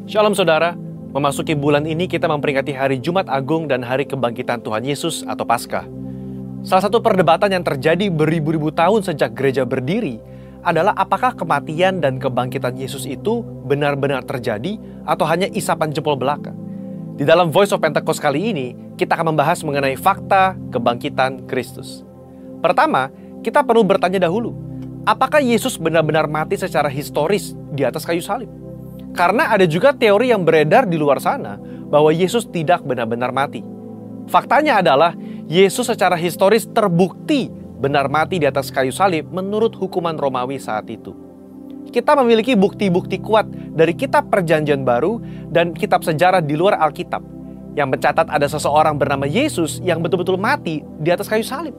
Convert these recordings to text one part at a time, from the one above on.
Shalom saudara, memasuki bulan ini kita memperingati hari Jumat Agung dan hari kebangkitan Tuhan Yesus atau Paskah. Salah satu perdebatan yang terjadi beribu-ribu tahun sejak gereja berdiri adalah apakah kematian dan kebangkitan Yesus itu benar-benar terjadi atau hanya isapan jempol belaka. Di dalam Voice of Pentecost kali ini, kita akan membahas mengenai fakta kebangkitan Kristus. Pertama, kita perlu bertanya dahulu, apakah Yesus benar-benar mati secara historis di atas kayu salib? Karena ada juga teori yang beredar di luar sana bahwa Yesus tidak benar-benar mati. Faktanya adalah Yesus secara historis terbukti benar mati di atas kayu salib menurut hukuman Romawi saat itu. Kita memiliki bukti-bukti kuat dari kitab Perjanjian Baru dan kitab sejarah di luar Alkitab yang mencatat ada seseorang bernama Yesus yang betul-betul mati di atas kayu salib.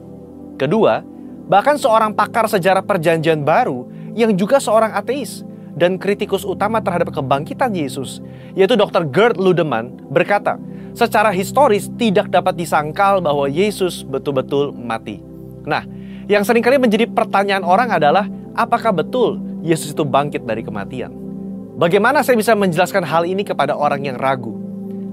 Kedua, bahkan seorang pakar sejarah Perjanjian Baru yang juga seorang ateis dan kritikus utama terhadap kebangkitan Yesus, yaitu Dr. Gerd Ludemann, berkata, secara historis tidak dapat disangkal bahwa Yesus betul-betul mati. Nah, yang seringkali menjadi pertanyaan orang adalah, apakah betul Yesus itu bangkit dari kematian? Bagaimana saya bisa menjelaskan hal ini kepada orang yang ragu?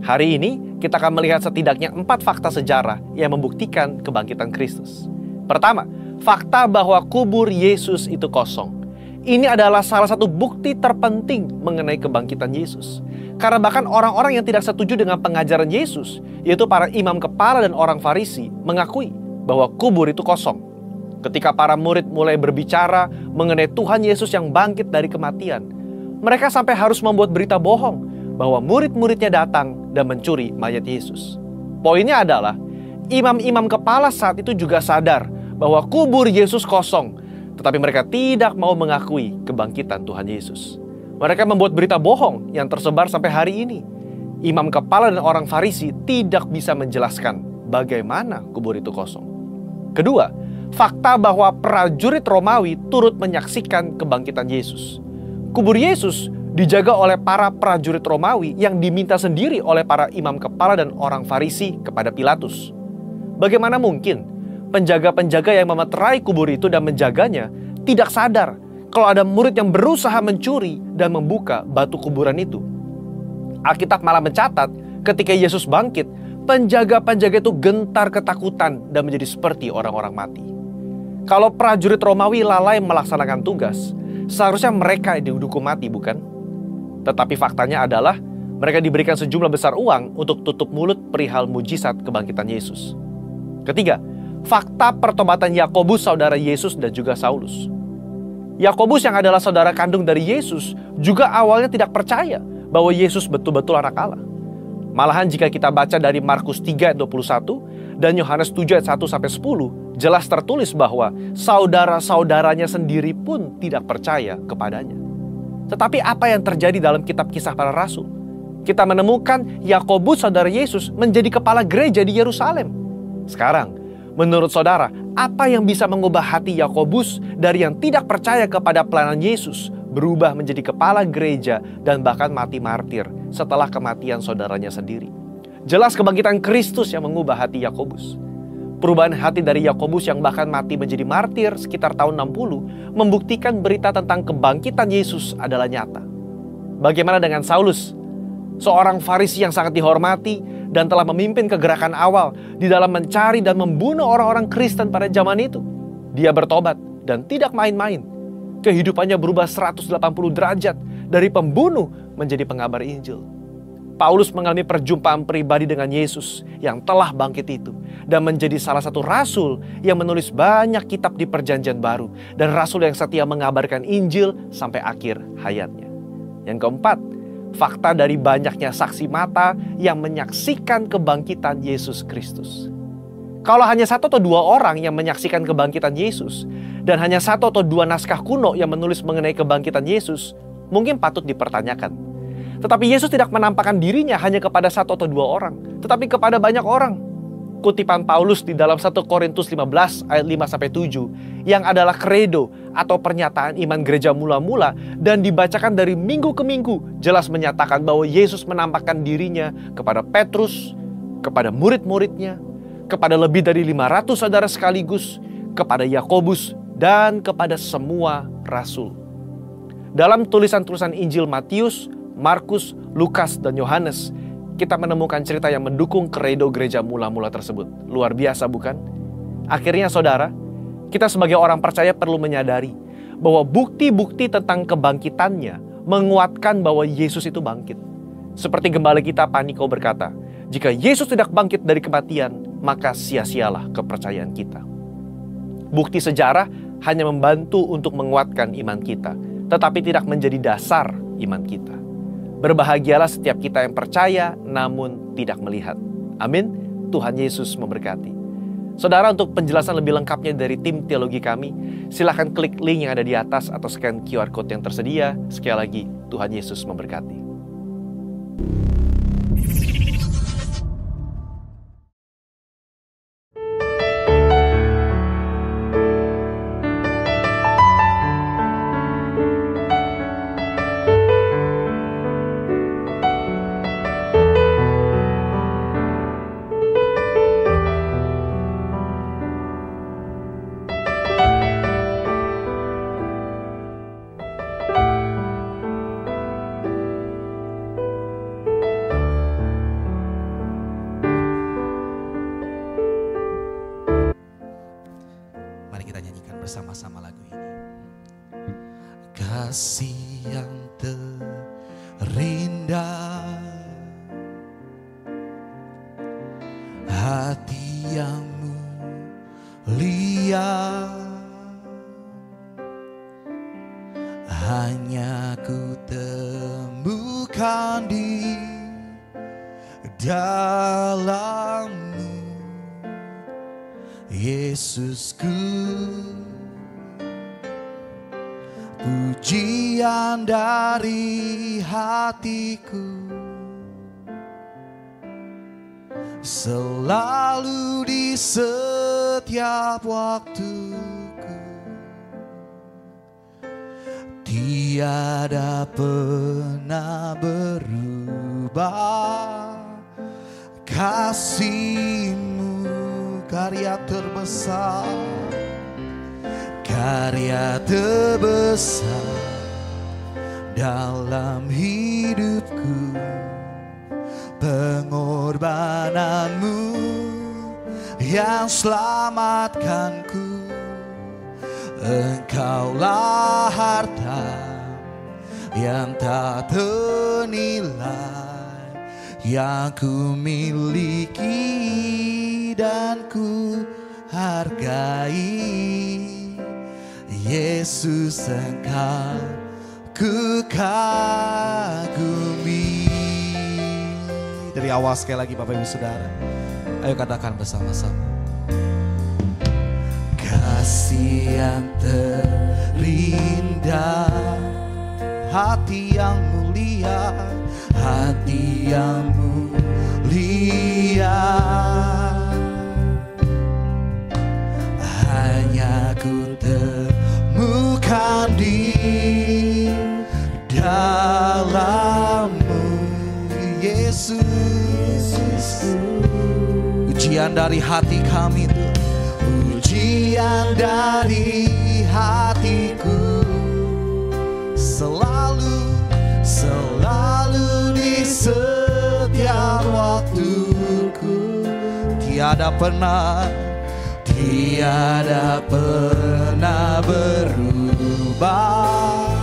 Hari ini, kita akan melihat setidaknya 4 fakta sejarah yang membuktikan kebangkitan Kristus. Pertama, fakta bahwa kubur Yesus itu kosong. Ini adalah salah satu bukti terpenting mengenai kebangkitan Yesus. Karena bahkan orang-orang yang tidak setuju dengan pengajaran Yesus, yaitu para imam kepala dan orang Farisi, mengakui bahwa kubur itu kosong. Ketika para murid mulai berbicara mengenai Tuhan Yesus yang bangkit dari kematian, mereka sampai harus membuat berita bohong bahwa murid-muridnya datang dan mencuri mayat Yesus. Poinnya adalah, imam-imam kepala saat itu juga sadar bahwa kubur Yesus kosong, tetapi mereka tidak mau mengakui kebangkitan Tuhan Yesus. Mereka membuat berita bohong yang tersebar sampai hari ini. Imam kepala dan orang Farisi tidak bisa menjelaskan bagaimana kubur itu kosong. Kedua, fakta bahwa prajurit Romawi turut menyaksikan kebangkitan Yesus. Kubur Yesus dijaga oleh para prajurit Romawi yang diminta sendiri oleh para imam kepala dan orang Farisi kepada Pilatus. Bagaimana mungkin penjaga-penjaga yang memeterai kubur itu dan menjaganya tidak sadar kalau ada murid yang berusaha mencuri dan membuka batu kuburan itu? Alkitab malah mencatat ketika Yesus bangkit, penjaga-penjaga itu gentar ketakutan dan menjadi seperti orang-orang mati. Kalau prajurit Romawi lalai melaksanakan tugas, seharusnya mereka dihukum mati, bukan? Tetapi faktanya adalah mereka diberikan sejumlah besar uang untuk tutup mulut perihal mujizat kebangkitan Yesus. Ketiga, fakta pertobatan Yakobus saudara Yesus dan juga Saulus. Yakobus yang adalah saudara kandung dari Yesus juga awalnya tidak percaya bahwa Yesus betul-betul anak Allah. Malahan jika kita baca dari Markus 3 ayat 21 dan Yohanes 7 ayat 1-10, jelas tertulis bahwa saudara-saudaranya sendiri pun tidak percaya kepadanya. Tetapi apa yang terjadi dalam kitab Kisah Para Rasul? Kita menemukan Yakobus saudara Yesus menjadi kepala gereja di Yerusalem. Sekarang, menurut saudara, apa yang bisa mengubah hati Yakobus dari yang tidak percaya kepada pelayanan Yesus berubah menjadi kepala gereja dan bahkan mati martir setelah kematian saudaranya sendiri? Jelas kebangkitan Kristus yang mengubah hati Yakobus. Perubahan hati dari Yakobus yang bahkan mati menjadi martir sekitar tahun 60 membuktikan berita tentang kebangkitan Yesus adalah nyata. Bagaimana dengan Saulus? Seorang Farisi yang sangat dihormati dan telah memimpin kegerakan awal di dalam mencari dan membunuh orang-orang Kristen pada zaman itu. Dia bertobat dan tidak main-main. Kehidupannya berubah 180 derajat dari pembunuh menjadi pengabar Injil. Paulus mengalami perjumpaan pribadi dengan Yesus yang telah bangkit itu dan menjadi salah satu rasul yang menulis banyak kitab di Perjanjian Baru dan rasul yang setia mengabarkan Injil sampai akhir hayatnya. Yang keempat, fakta dari banyaknya saksi mata yang menyaksikan kebangkitan Yesus Kristus. Kalau hanya 1 atau 2 orang yang menyaksikan kebangkitan Yesus dan hanya 1 atau 2 naskah kuno yang menulis mengenai kebangkitan Yesus, mungkin patut dipertanyakan. Tetapi Yesus tidak menampakkan dirinya hanya kepada 1 atau 2 orang, tetapi kepada banyak orang. Kutipan Paulus di dalam 1 Korintus 15 ayat 5-7 yang adalah kredo atau pernyataan iman gereja mula-mula dan dibacakan dari minggu ke minggu jelas menyatakan bahwa Yesus menampakkan dirinya kepada Petrus, kepada murid-muridnya, kepada lebih dari 500 saudara sekaligus, kepada Yakobus, dan kepada semua rasul. Dalam tulisan-tulisan Injil Matius, Markus, Lukas, dan Yohanes, kita menemukan cerita yang mendukung kredo gereja mula-mula tersebut. Luar biasa bukan? Akhirnya saudara, kita sebagai orang percaya perlu menyadari bahwa bukti-bukti tentang kebangkitannya menguatkan bahwa Yesus itu bangkit. Seperti gembala kita Paniko berkata, jika Yesus tidak bangkit dari kematian, maka sia-sialah kepercayaan kita. Bukti sejarah hanya membantu untuk menguatkan iman kita, tetapi tidak menjadi dasar iman kita. Berbahagialah setiap kita yang percaya namun tidak melihat. Amin. Tuhan Yesus memberkati. Saudara, untuk penjelasan lebih lengkapnya dari tim teologi kami, silakan klik link yang ada di atas atau scan QR Code yang tersedia. Sekali lagi, Tuhan Yesus memberkati. Bersama-sama lagu ini. Kasih yang terindah, hati yang mulia, hanya ku temukan di dalam-Mu, Yesusku. Pujian dari hatiku selalu di setiap waktuku, tiada pernah berubah. Kasih-Mu karya terbesar, karya terbesar dalam hidupku. Pengorbanan-Mu yang selamatkanku. Engkaulah harta yang tak ternilai, yang ku miliki dan ku hargai. Yesus, Engkau ku kagumi. Dari awal sekali lagi Bapak Ibu Saudara, ayo katakan bersama-sama. Kasih yang terindah, hati yang mulia, hati yang mulia, hanya ku temukan di dalam-Mu, Yesus. Pujian dari hati kami, pujian dari hatiku, selalu, selalu di setiap waktuku, tiada pernah berubah.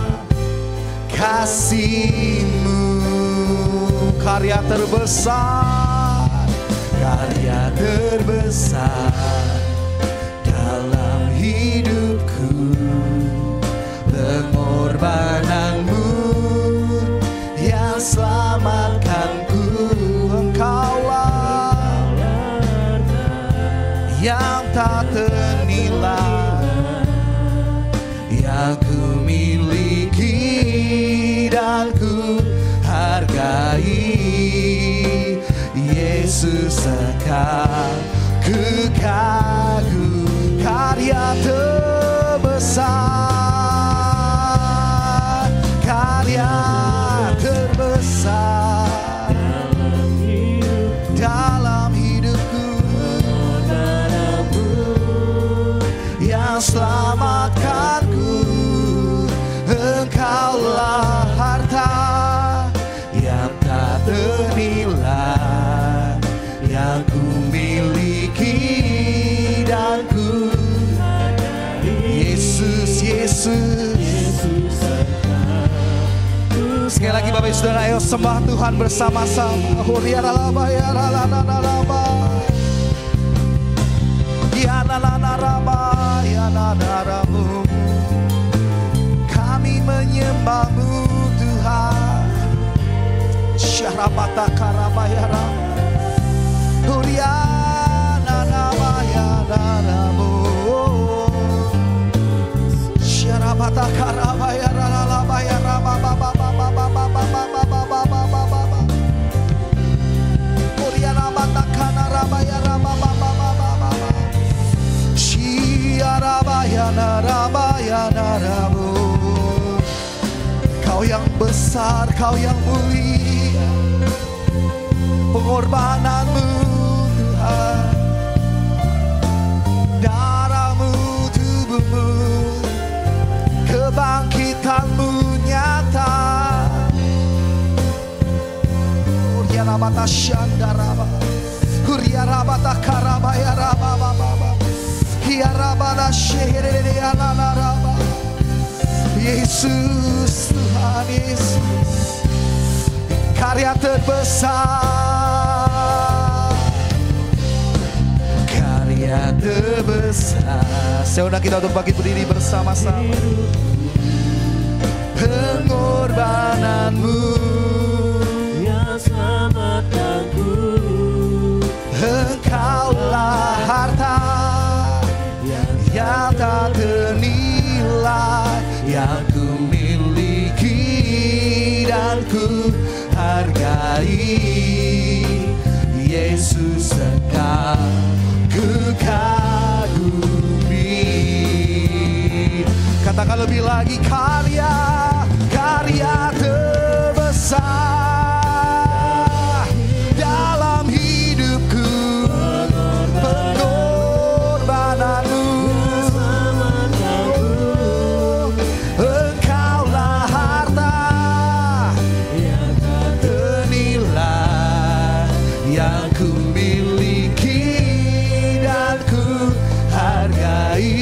Kasih-Mu karya terbesar, karya terbesar dalam hidupku. Pengorbanan-Mu yang selamatkanku. Engkaulah yang tak ternilai, yang ku miliki dan ku hargai. Yesus, Engkau ku kagumi. Karya lagi Bapak Ibu Saudara, ayo sembah Tuhan bersama-sama. Huriaralaba ya lalalaba. Ya lalalaba ya lalaramu. Kami menyembahmu Tuhan. Syarabata karabayara. Huriaralaba ya lalamu. Syarabata karabayara lalabayara baba. Kau yang besar, kau yang mulia, pengorbananmu Tuhan, darahmu, tubuhmu, kebangkitanmu nyata. Huriarabata syandaraba, huriarabata karabayaraba baba, hiarabata shehererealaraba. Yesus, Tuhan Yesus, karya terbesar, karya terbesar. Saya undang kita untuk bangkit berdiri bersama-sama. Pengorbananmu yang selamatkanku, Engkaulah harta yang tak ternilai, yang ku miliki dan ku hargai. Yesus Engkau ku kagumi. Katakan lebih lagi, karya terbesar dalam hidupku, pengorbananmu. Engkaulah harta yang tak ternilai, yang ku miliki dan ku hargai.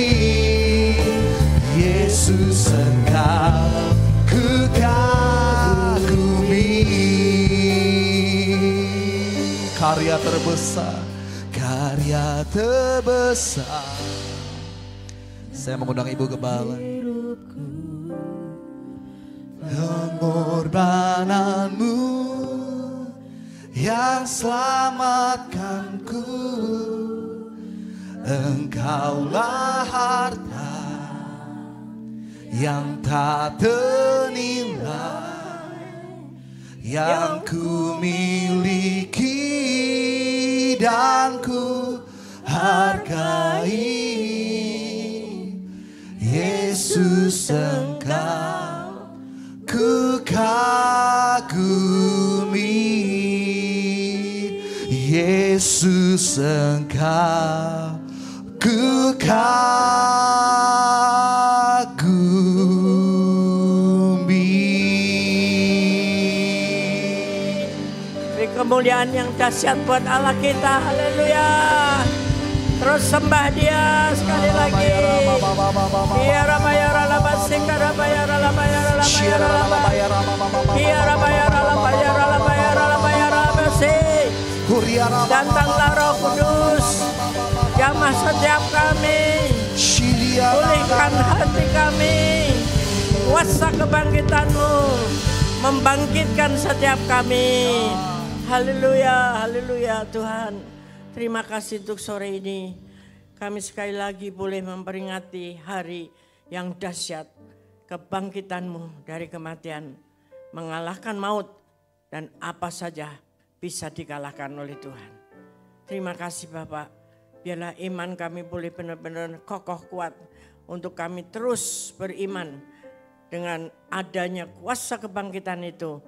Yesus Engkau ku kagumi. Karya terbesar, karya terbesar. Saya mengundang Ibu Gembala. Pengorbananmu yang selamatkanku, Engkaulah harta yang tak ternilai, yang ku miliki dan ku hargai. Yesus Engkau ku kagumi. Yesus Engkau ku kagumi. beri kemuliaan yang dahsyat buat Allah kita. Haleluya. Terus sembah Dia sekali lagi. Iya rabayara labasika rabayara labayara labayara labayara labayara labayara labayara basi. Datanglah Roh Kudus, jamah setiap kami, pulihkan hati kami. Kuasa kebangkitan-Mu membangkitkan setiap kami. Haleluya, haleluya Tuhan. Terima kasih untuk sore ini. Kami sekali lagi boleh memperingati hari yang dahsyat. Kebangkitan-Mu dari kematian. Mengalahkan maut dan apa saja bisa dikalahkan oleh Tuhan. Terima kasih Bapak. Biarlah iman kami boleh benar-benar kokoh kuat. Untuk kami terus beriman. Dengan adanya kuasa kebangkitan itu.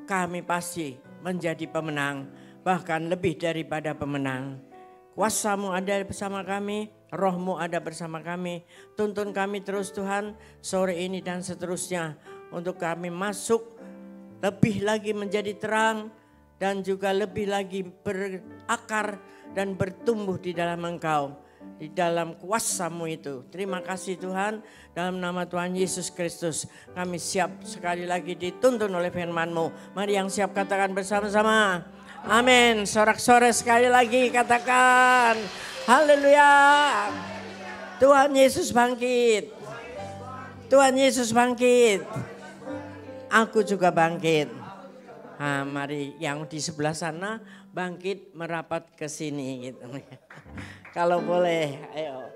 Kami pasti menjadi pemenang. Bahkan lebih daripada pemenang. Kuasa-Mu ada bersama kami, Roh-Mu ada bersama kami. Tuntun kami terus Tuhan sore ini dan seterusnya. Untuk kami masuk lebih lagi menjadi terang. Dan juga lebih lagi berakar dan bertumbuh di dalam Engkau. di dalam kuasa-Mu itu. Terima kasih Tuhan, dalam nama Tuhan Yesus Kristus kami siap sekali lagi dituntun oleh firman-Mu. Mari yang siap katakan bersama-sama. Amin. Sorak-sorai sekali lagi katakan haleluya. Tuhan Yesus bangkit. Tuhan Yesus bangkit. Aku juga bangkit. Nah, mari yang di sebelah sana bangkit merapat ke sini gitu. Kalau boleh, ayo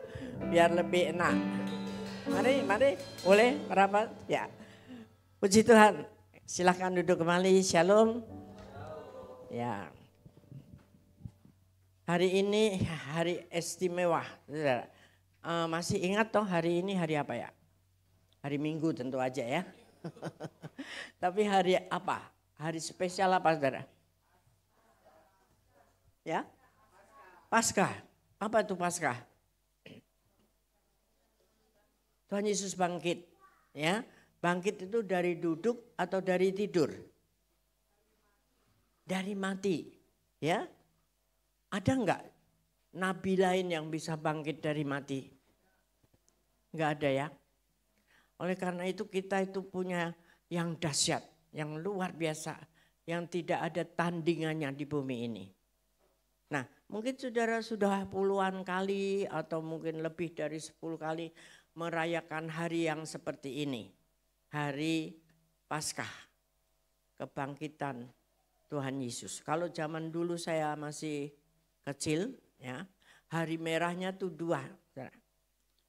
biar lebih enak. Mari, boleh merapat? Ya. Puji Tuhan. Silahkan duduk kembali. Shalom. Ya. Hari ini hari istimewa. Masih ingat toh hari ini hari apa ya? Hari Minggu tentu aja ya. Tapi hari apa? Hari spesial apa saudara? Ya? Paskah. Apa itu Paskah? Tuhan Yesus bangkit. Ya, bangkit itu dari duduk atau dari tidur? Dari mati. Ya, ada enggak nabi lain yang bisa bangkit dari mati? Enggak ada ya. Oleh karena itu kita itu punya yang dahsyat, yang luar biasa, yang tidak ada tandingannya di bumi ini. Nah, mungkin saudara sudah puluhan kali atau mungkin lebih dari 10 kali merayakan hari yang seperti ini. Hari Paskah, kebangkitan Tuhan Yesus. Kalau zaman dulu saya masih kecil, ya, hari merahnya tuh 2.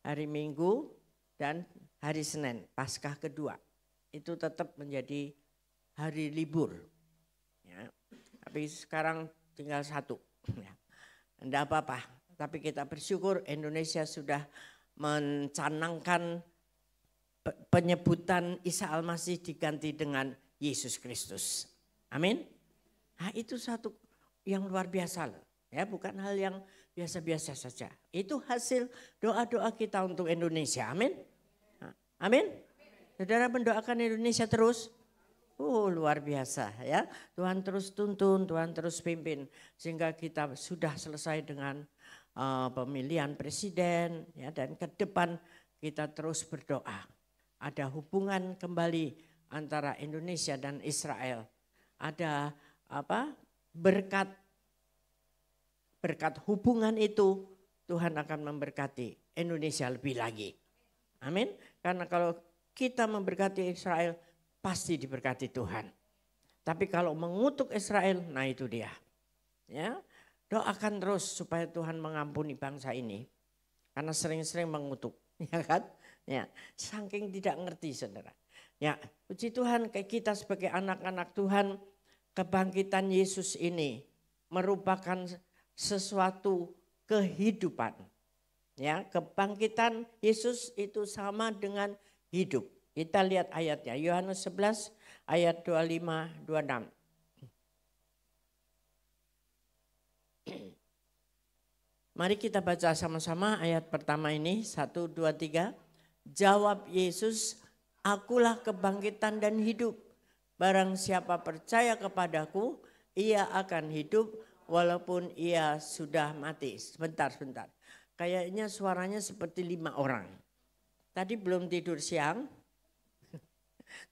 Hari Minggu dan hari Senin, Paskah kedua. Itu tetap menjadi hari libur. Ya. Tapi sekarang tinggal 1. Ya. Tidak apa-apa, tapi kita bersyukur Indonesia sudah mencanangkan penyebutan Isa Al-Masih diganti dengan Yesus Kristus. Amin. Nah, itu satu yang luar biasa loh. Ya, bukan hal yang biasa-biasa saja. Itu hasil doa-doa kita untuk Indonesia. Amin. Nah, amin. Saudara mendoakan Indonesia terus. Luar biasa ya. Tuhan terus tuntun, Tuhan terus pimpin. Sehingga kita sudah selesai dengan pemilihan presiden. Ya, dan ke depan kita terus berdoa. Ada hubungan kembali antara Indonesia dan Israel. Ada berkat hubungan itu Tuhan akan memberkati Indonesia lebih lagi. Amin. Karena kalau kita memberkati Israel, pasti diberkati Tuhan. Tapi kalau mengutuk Israel, nah itu dia. Ya, doakan terus supaya Tuhan mengampuni bangsa ini. Karena sering-sering mengutuk, ya kan? Ya, saking tidak ngerti saudara. Ya, puji Tuhan kayak kita sebagai anak-anak Tuhan, kebangkitan Yesus ini merupakan sesuatu kehidupan. Ya, kebangkitan Yesus itu sama dengan hidup. Kita lihat ayatnya, Yohanes 11 ayat 25-26. Mari kita baca sama-sama ayat pertama ini, 1, 2, 3. Jawab Yesus, akulah kebangkitan dan hidup. Barang siapa percaya kepadaku, ia akan hidup walaupun ia sudah mati. Sebentar. Kayaknya suaranya seperti 5 orang. Tadi belum tidur siang.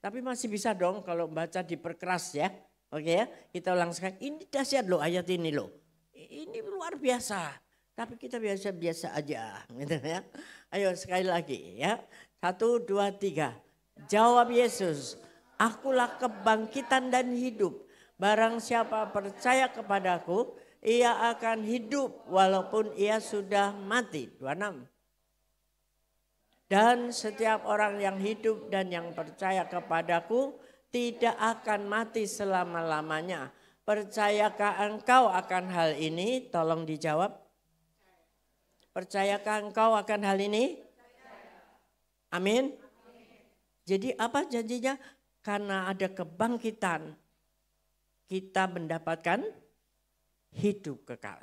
Tapi masih bisa dong kalau baca diperkeras ya. Oke ya, kita ulang sekali. Ini dahsyat loh ayat ini loh. Ini luar biasa. Tapi kita biasa-biasa aja gitu ya. Ayo sekali lagi ya. 1, 2, 3. Jawab Yesus, akulah kebangkitan dan hidup. Barang siapa percaya kepadaku, ia akan hidup walaupun ia sudah mati. 26. Dan setiap orang yang hidup dan yang percaya kepadaku tidak akan mati selama-lamanya. Percayakah engkau akan hal ini? Tolong dijawab. Percayakah engkau akan hal ini? Amin. Jadi apa janjinya? Karena ada kebangkitan, kita mendapatkan hidup kekal.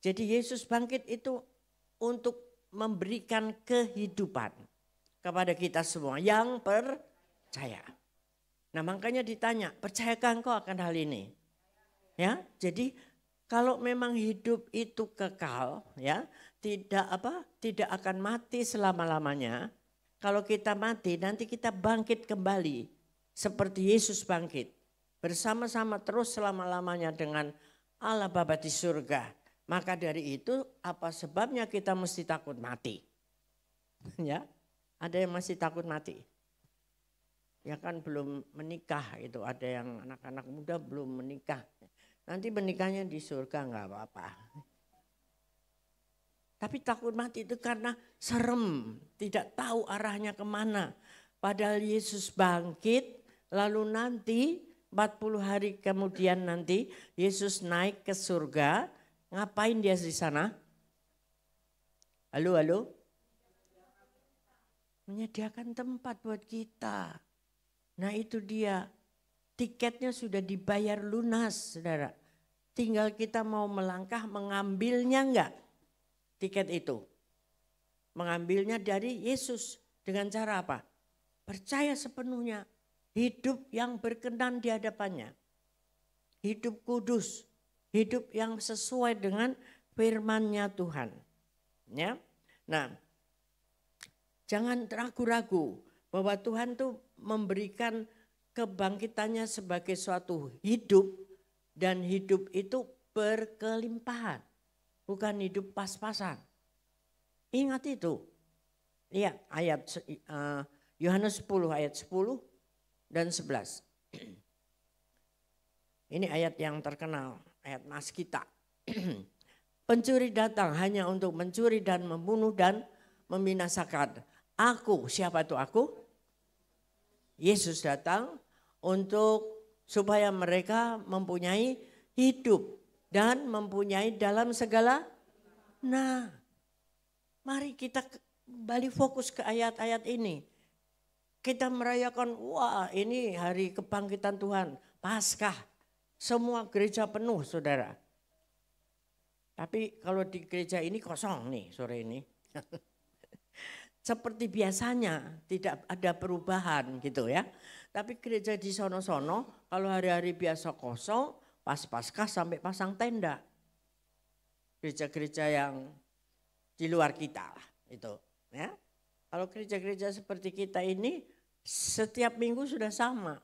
Jadi Yesus bangkit itu untuk memberikan kehidupan kepada kita semua yang percaya. Nah makanya ditanya, percayakah engkau akan hal ini? Ya, jadi kalau memang hidup itu kekal, ya, tidak akan mati selama-lamanya. Kalau kita mati nanti kita bangkit kembali seperti Yesus bangkit. Bersama-sama terus selama-lamanya dengan Allah Bapa di surga. Maka dari itu apa sebabnya kita mesti takut mati? Ya, ada yang masih takut mati. Ya kan belum menikah itu, ada yang anak-anak muda belum menikah. Nanti menikahnya di surga nggak apa-apa. Tapi takut mati itu karena serem, tidak tahu arahnya kemana. Padahal Yesus bangkit, lalu nanti 40 hari kemudian nanti Yesus naik ke surga. Ngapain dia di sana? Halo? Menyediakan tempat buat kita. Nah itu dia, tiketnya sudah dibayar lunas saudara. Tinggal kita mau melangkah mengambilnya enggak? Tiket itu. Mengambilnya dari Yesus dengan cara apa? Percaya sepenuhnya. Hidup yang berkenan di hadapannya. Hidup kudus. Hidup yang sesuai dengan firman-Nya Tuhan. Ya. Nah, jangan ragu-ragu bahwa Tuhan tuh memberikan kebangkitannya sebagai suatu hidup. Dan hidup itu berkelimpahan. Bukan hidup pas-pasan. Ingat itu. Lihat ayat Yohanes 10 ayat 10 dan 11. Ini ayat yang terkenal, ayat nas kita. Pencuri datang hanya untuk mencuri dan membunuh dan membinasakan. Aku, siapa itu aku? Yesus datang untuk supaya mereka mempunyai hidup. Dan mempunyai dalam segala. Nah, mari kita kembali fokus ke ayat-ayat ini. Kita merayakan, wah ini hari kebangkitan Tuhan, Paskah. Semua gereja penuh saudara. Tapi kalau di gereja ini kosong nih sore ini. Seperti biasanya tidak ada perubahan gitu ya. Tapi gereja di sono-sono kalau hari-hari biasa kosong, pas Paskah sampai pasang tenda. Gereja-gereja yang di luar kita lah itu. Ya. Kalau gereja-gereja seperti kita ini setiap minggu sudah sama.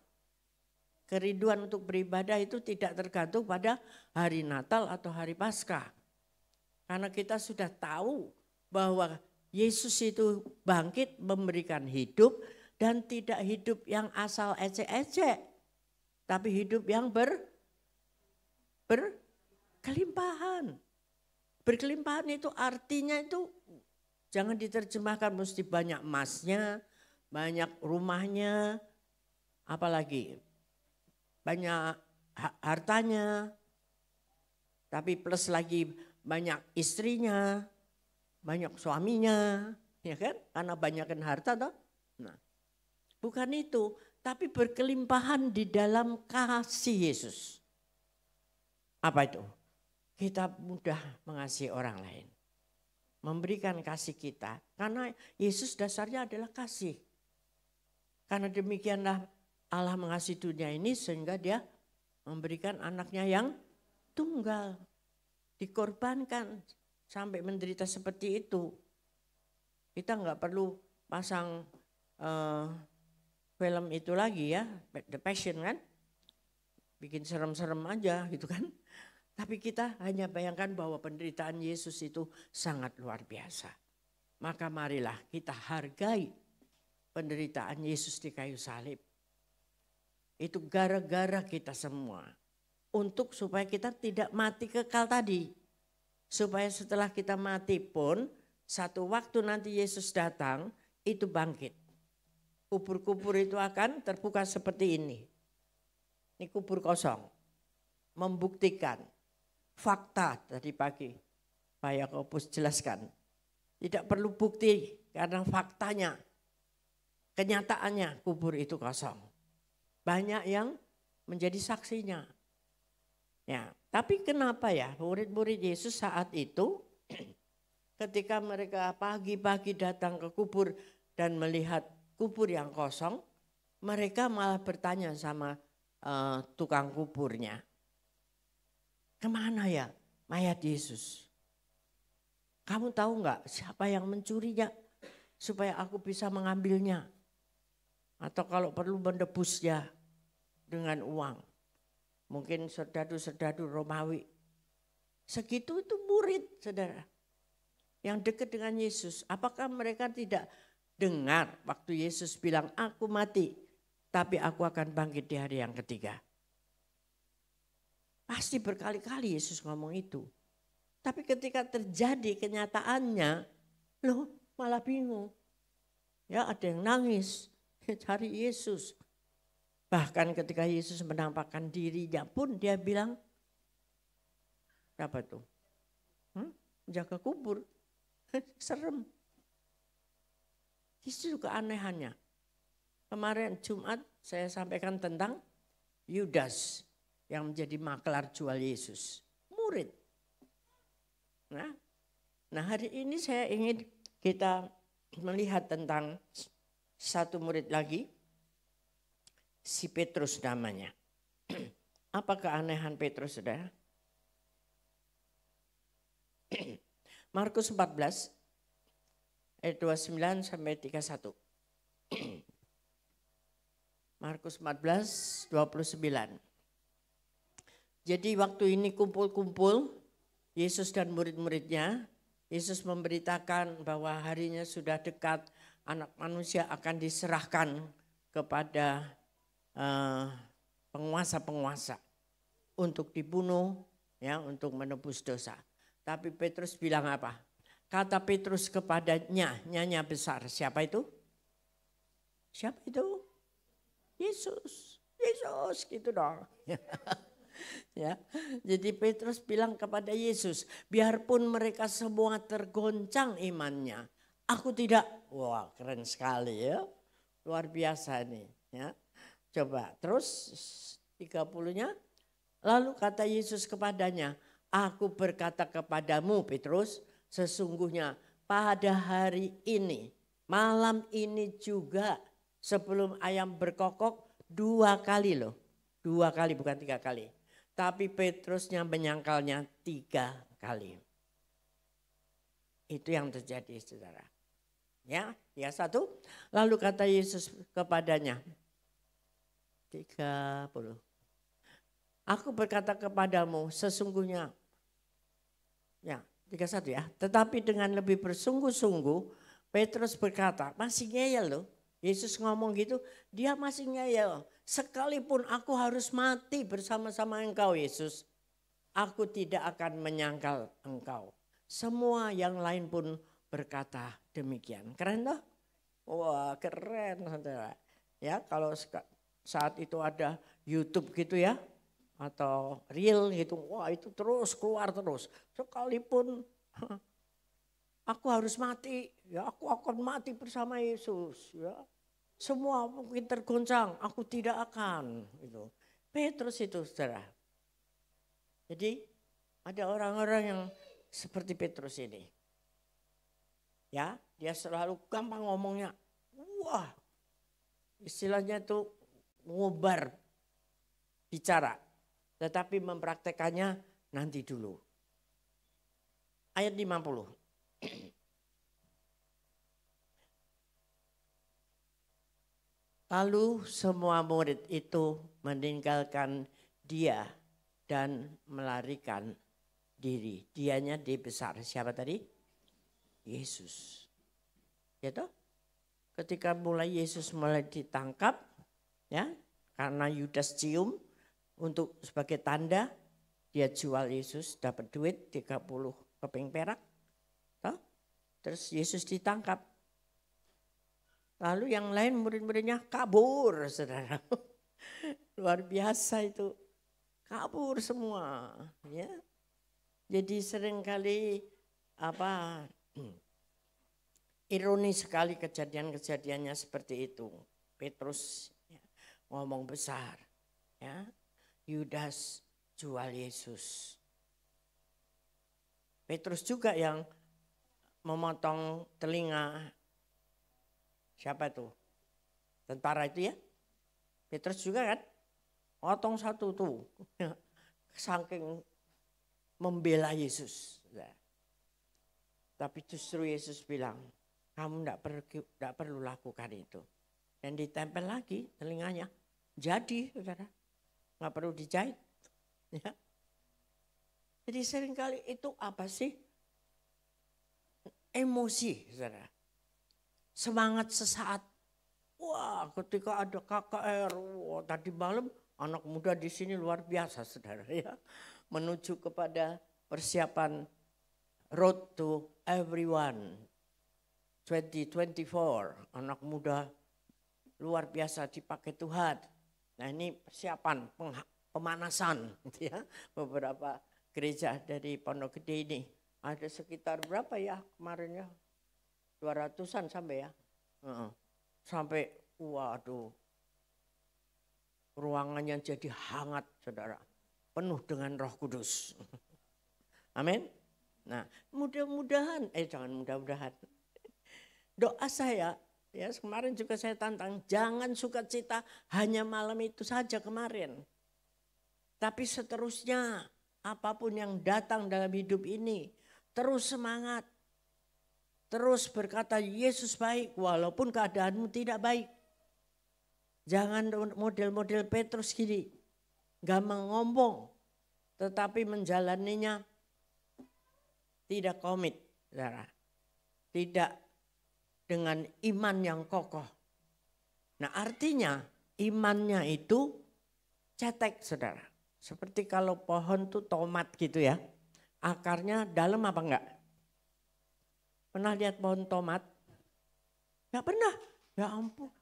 Kerinduan untuk beribadah itu tidak tergantung pada hari Natal atau hari Paskah. Karena kita sudah tahu bahwa Yesus itu bangkit memberikan hidup dan tidak hidup yang asal ecek-ecek. Tapi hidup yang berkelimpahan. Berkelimpahan itu artinya itu jangan diterjemahkan mesti banyak emasnya, banyak rumahnya, apalagi banyak hartanya. Tapi plus lagi banyak istrinya, banyak suaminya, ya kan? Karena banyakkan harta toh. Nah, bukan itu, tapi berkelimpahan di dalam kasih Yesus. Apa itu? Kita mudah mengasihi orang lain. Memberikan kasih kita. Karena Yesus dasarnya adalah kasih. Karena demikianlah Allah mengasihi dunia ini sehingga dia memberikan anaknya yang tunggal. Dikorbankan sampai menderita seperti itu. Kita nggak perlu pasang film itu lagi ya. The Passion kan. Bikin serem-serem aja gitu kan. Tapi kita hanya bayangkan bahwa penderitaan Yesus itu sangat luar biasa. Maka marilah kita hargai penderitaan Yesus di kayu salib. Itu gara-gara kita semua. Untuk supaya kita tidak mati kekal tadi. Supaya setelah kita mati pun satu waktu nanti Yesus datang itu bangkit. Kubur-kubur itu akan terbuka seperti ini. Ini kubur kosong. Membuktikan fakta tadi pagi Pak Yakobus jelaskan. Tidak perlu bukti karena faktanya, kenyataannya kubur itu kosong. Banyak yang menjadi saksinya. Ya, tapi kenapa ya murid-murid Yesus saat itu ketika mereka pagi-pagi datang ke kubur dan melihat kubur yang kosong, mereka malah bertanya sama tukang kuburnya. Kemana ya mayat Yesus? kamu tahu nggak siapa yang mencurinya supaya aku bisa mengambilnya. Atau kalau perlu menebusnya dengan uang. Mungkin serdadu-serdadu Romawi. Segitu itu murid, saudara. Yang dekat dengan Yesus. Apakah mereka tidak dengar waktu Yesus bilang, aku mati, tapi aku akan bangkit di hari yang ketiga. Pasti berkali-kali Yesus ngomong itu. Tapi ketika terjadi kenyataannya, loh malah bingung. Ya ada yang nangis, cari Yesus. Bahkan ketika Yesus menampakkan dirinya pun dia bilang, apa tuh? Jaga kubur, serem. Itu keanehannya. Kemarin Jumat saya sampaikan tentang Yudas yang menjadi maklar jual Yesus. Murid. Nah hari ini saya ingin kita melihat tentang satu murid lagi. Si Petrus namanya. Apa keanehan Petrus, saudara? Markus 14 ayat 29 sampai 31. Markus 14, 29. Jadi waktu ini kumpul-kumpul Yesus dan murid-muridnya. Yesus memberitakan bahwa harinya sudah dekat, anak manusia akan diserahkan kepada penguasa-penguasa untuk dibunuh, ya, untuk menebus dosa. Tapi Petrus bilang apa? Kata Petrus kepadanya, nyanya besar. Siapa itu? Siapa itu? Yesus. Yesus gitu dong. Ya. Jadi Petrus bilang kepada Yesus, biarpun mereka semua tergoncang imannya, aku tidak. Wah, keren sekali ya. Luar biasa nih, ya. Coba terus 30-nya. Lalu kata Yesus kepadanya, aku berkata kepadamu Petrus, sesungguhnya pada hari ini, malam ini juga sebelum ayam berkokok 2 kali loh. 2 kali bukan 3 kali. Tapi Petrusnya menyangkalnya 3 kali. Itu yang terjadi saudara. Ya 1. Lalu kata Yesus kepadanya, 30. Aku berkata kepadamu sesungguhnya, ya 31 ya. Tetapi dengan lebih bersungguh-sungguh Petrus berkata, masih ngeyel loh. Yesus ngomong gitu, dia masih ngeyel. Sekalipun aku harus mati bersama-sama engkau Yesus, aku tidak akan menyangkal engkau. Semua yang lain pun berkata demikian. Keren toh? Wah keren saudara. Ya kalau saat itu ada YouTube gitu ya, atau reel gitu, wah itu terus keluar terus. Sekalipun aku harus mati, ya aku akan mati bersama Yesus. Ya. Semua mungkin tergoncang, aku tidak akan. Gitu. Petrus itu saudara. Jadi ada orang-orang yang seperti Petrus ini. Ya, dia selalu gampang ngomongnya. Wah, istilahnya itu ngobar bicara. Tetapi mempraktekannya nanti dulu. Ayat 50. Lalu semua murid itu meninggalkan dia dan melarikan diri. Dianya dibesar. Siapa tadi? Yesus. Ya toh? Ketika mulai Yesus mulai ditangkap, ya, karena Yudas cium untuk sebagai tanda dia jual Yesus, dapat duit 30 keping perak. Toh? Terus Yesus ditangkap. Lalu yang lain murid-muridnya kabur, saudara. Luar biasa itu. Kabur semua. Ya. Jadi seringkali ironi sekali kejadian-kejadiannya seperti itu. Petrus ya, ngomong besar. Ya. Yudas jual Yesus. Petrus juga yang memotong telinga. Siapa itu? Tentara itu ya. Petrus juga kan. Potong satu tuh. Saking membela Yesus. Tapi justru Yesus bilang, kamu tidak perlu lakukan itu. Dan ditempel lagi telinganya. Jadi, saudara, nggak perlu dijahit. Ya. Jadi seringkali itu apa sih? Emosi, saudara. Semangat sesaat. Wah, ketika ada KKR, wah, tadi malam anak muda di sini luar biasa, saudara. Ya, menuju kepada persiapan Road to Everyone 2024. Anak muda luar biasa dipakai Tuhan. Nah, ini persiapan pemanasan, gitu ya. Beberapa gereja dari Pondok Gede ini ada sekitar berapa ya kemarin ya? 200-an sampai ya. Sampai waduh. Ruangannya jadi hangat, saudara. Penuh dengan Roh Kudus. Amin. Nah, mudah-mudahan, jangan mudah-mudahan. Doa saya, ya kemarin juga saya tantang, jangan sukacita hanya malam itu saja kemarin. Tapi seterusnya, apapun yang datang dalam hidup ini, terus semangat. Terus berkata Yesus baik walaupun keadaanmu tidak baik. Jangan model-model Petrus gini, gampang ngomong, tetapi menjalaninya tidak komit, saudara. Tidak dengan iman yang kokoh. Nah, artinya imannya itu cetek, saudara. Seperti kalau pohon tuh tomat gitu ya. Akarnya dalam apa enggak? Pernah lihat pohon tomat? Enggak pernah. Ya ampun.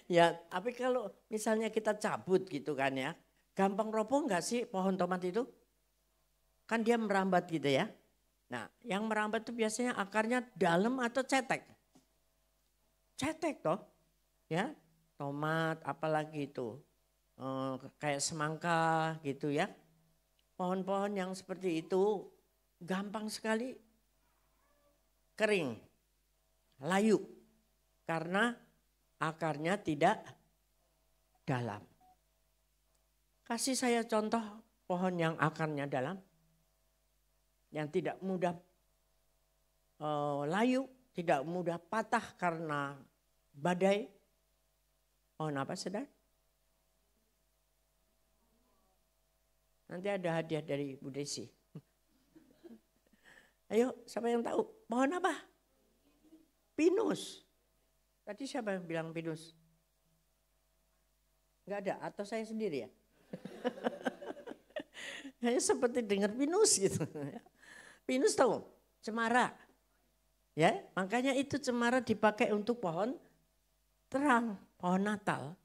Ya, tapi kalau misalnya kita cabut gitu kan ya. Gampang roboh enggak sih pohon tomat itu? Kan dia merambat gitu ya. Nah, yang merambat itu biasanya akarnya dalam atau cetek? Cetek toh. Ya, tomat apalagi itu. Kayak semangka gitu ya. Pohon-pohon yang seperti itu gampang sekali kering, layu. Karena akarnya tidak dalam. Kasih saya contoh pohon yang akarnya dalam. Yang tidak mudah layu, tidak mudah patah karena badai. Pohon apa, saudara? Nanti ada hadiah dari Bu Desi. Ayo, siapa yang tahu? Pohon apa? Pinus. Tadi siapa yang bilang pinus? Enggak ada, atau saya sendiri ya? Kayaknya seperti dengar pinus gitu. Pinus tahu? Cemara. Ya, makanya itu cemara dipakai untuk pohon terang, pohon Natal.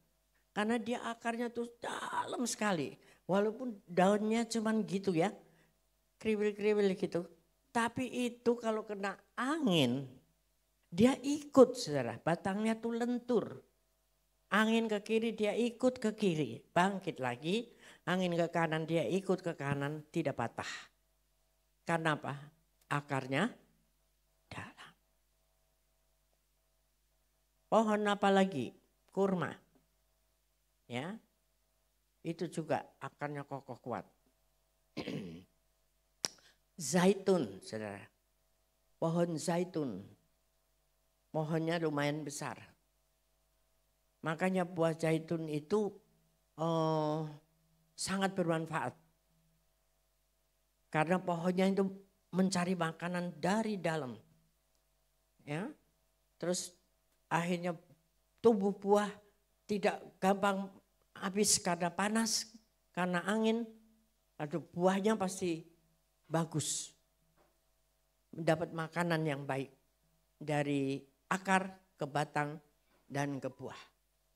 Karena dia akarnya tuh dalam sekali. Walaupun daunnya cuman gitu ya, kriwil-kriwil gitu. Tapi itu kalau kena angin, dia ikut, saudara. Batangnya tuh lentur. Angin ke kiri dia ikut ke kiri. Bangkit lagi, angin ke kanan dia ikut ke kanan, tidak patah. Karena apa? Akarnya dalam. Pohon apa lagi? Kurma. Ya. Itu juga akarnya kokoh kuat. Zaitun, saudara. Pohon zaitun. Pohonnya lumayan besar. Makanya buah zaitun itu sangat bermanfaat. Karena pohonnya itu mencari makanan dari dalam. Ya. Terus akhirnya tumbuh buah tidak gampang habis karena panas, karena angin. Aduh, buahnya pasti bagus. Mendapat makanan yang baik. Dari akar ke batang dan ke buah.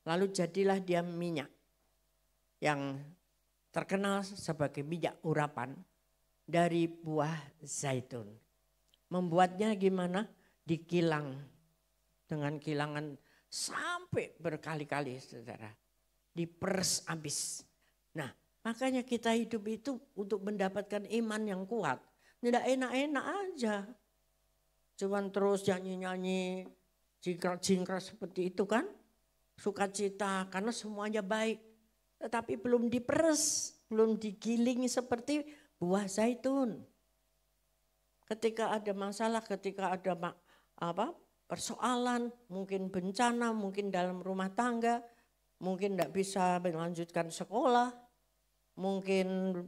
Lalu jadilah dia minyak. Yang terkenal sebagai minyak urapan dari buah zaitun. Membuatnya gimana? Dikilang dengan kilangan sampai berkali-kali, saudara. Diperes habis. Nah, makanya kita hidup itu untuk mendapatkan iman yang kuat. Tidak enak-enak aja. Cuman terus nyanyi-nyanyi, jingkrak-jingkrak seperti itu kan. Sukacita karena semuanya baik. Tetapi belum diperes, belum digiling seperti buah zaitun. Ketika ada masalah, ketika ada persoalan, mungkin bencana, mungkin dalam rumah tangga, mungkin tidak bisa melanjutkan sekolah, mungkin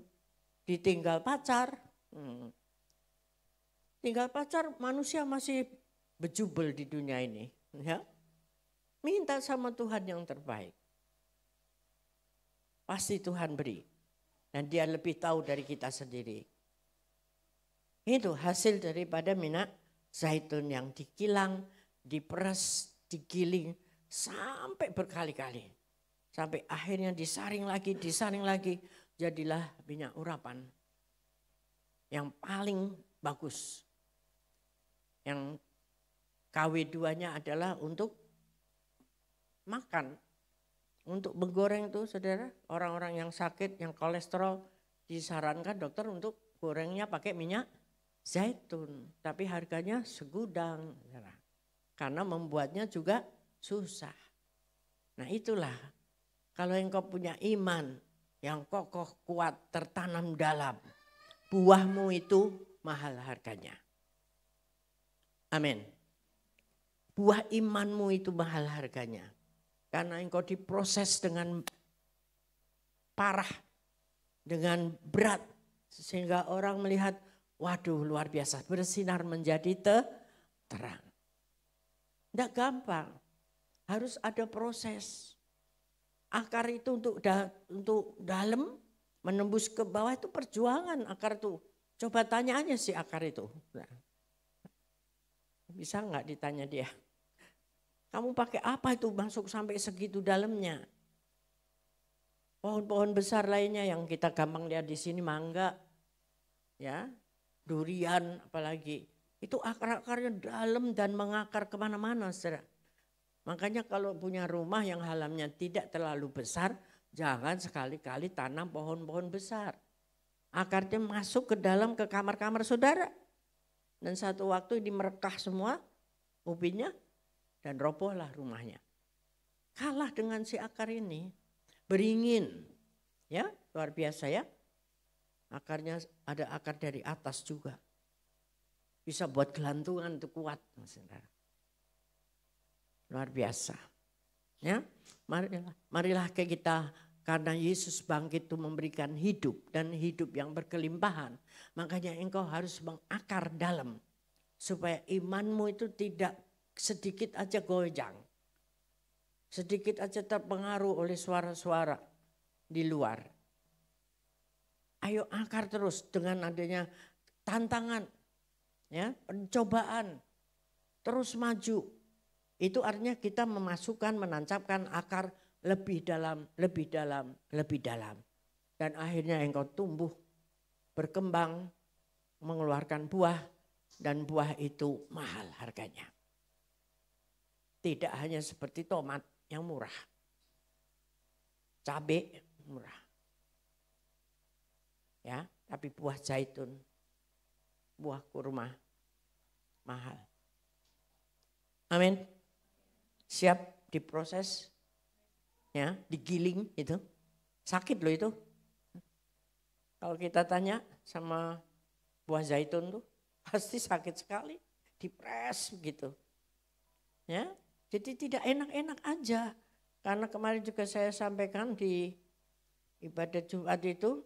ditinggal pacar. Tinggal pacar, manusia masih bejubel di dunia ini. Ya. Minta sama Tuhan yang terbaik. Pasti Tuhan beri. Dan dia lebih tahu dari kita sendiri. Itu hasil daripada minyak zaitun yang dikilang, diperas, digiling sampai berkali-kali. Sampai akhirnya disaring lagi, jadilah minyak urapan. Yang paling bagus. Yang KW2-nya adalah untuk makan. Untuk menggoreng itu saudara, orang-orang yang sakit, yang kolesterol, disarankan dokter untuk gorengnya pakai minyak zaitun. Tapi harganya segudang. Karena membuatnya juga susah. Nah itulah, kalau engkau punya iman yang kokoh, kuat, tertanam dalam, buahmu itu mahal harganya. Amin. Buah imanmu itu mahal harganya. Karena engkau diproses dengan parah, dengan berat. Sehingga orang melihat, waduh luar biasa, bersinar menjadi terang. Tidak gampang, harus ada proses. Akar itu untuk dalam, menembus ke bawah itu perjuangan akar itu. Coba tanya aja si akar itu. Nah, bisa nggak ditanya dia? Kamu pakai apa itu masuk sampai segitu dalamnya? Pohon-pohon besar lainnya yang kita gampang lihat di sini, mangga, ya, durian apalagi. Itu akar-akarnya dalam dan mengakar kemana-mana. Saudara. Makanya kalau punya rumah yang halamannya tidak terlalu besar, jangan sekali-kali tanam pohon-pohon besar. Akarnya masuk ke dalam ke kamar-kamar saudara. Dan satu waktu dimerekah semua ubinnya. Dan robohlah rumahnya. Kalah dengan si akar ini. Beringin. Ya, luar biasa ya. Akarnya ada akar dari atas juga. Bisa buat gelantungan itu kuat. Saudara. Luar biasa. Ya, marilah kita karena Yesus bangkit itu memberikan hidup dan hidup yang berkelimpahan. Makanya engkau harus mengakar dalam. Supaya imanmu itu tidak sedikit aja goyang. Sedikit aja terpengaruh oleh suara-suara di luar. Ayo akar terus dengan adanya tantangan, ya, pencobaan, terus maju. Itu artinya kita menancapkan akar lebih dalam, lebih dalam, lebih dalam. Dan akhirnya engkau tumbuh, berkembang, mengeluarkan buah, dan buah itu mahal harganya. Tidak hanya seperti tomat yang murah. Cabai murah. Ya, tapi buah zaitun, buah kurma mahal. Amin. Siap diproses, ya, digiling itu. Sakit loh itu. Kalau kita tanya sama buah zaitun tuh pasti sakit sekali, dipres gitu. Ya. Jadi tidak enak-enak aja. Karena kemarin juga saya sampaikan di ibadah Jumat itu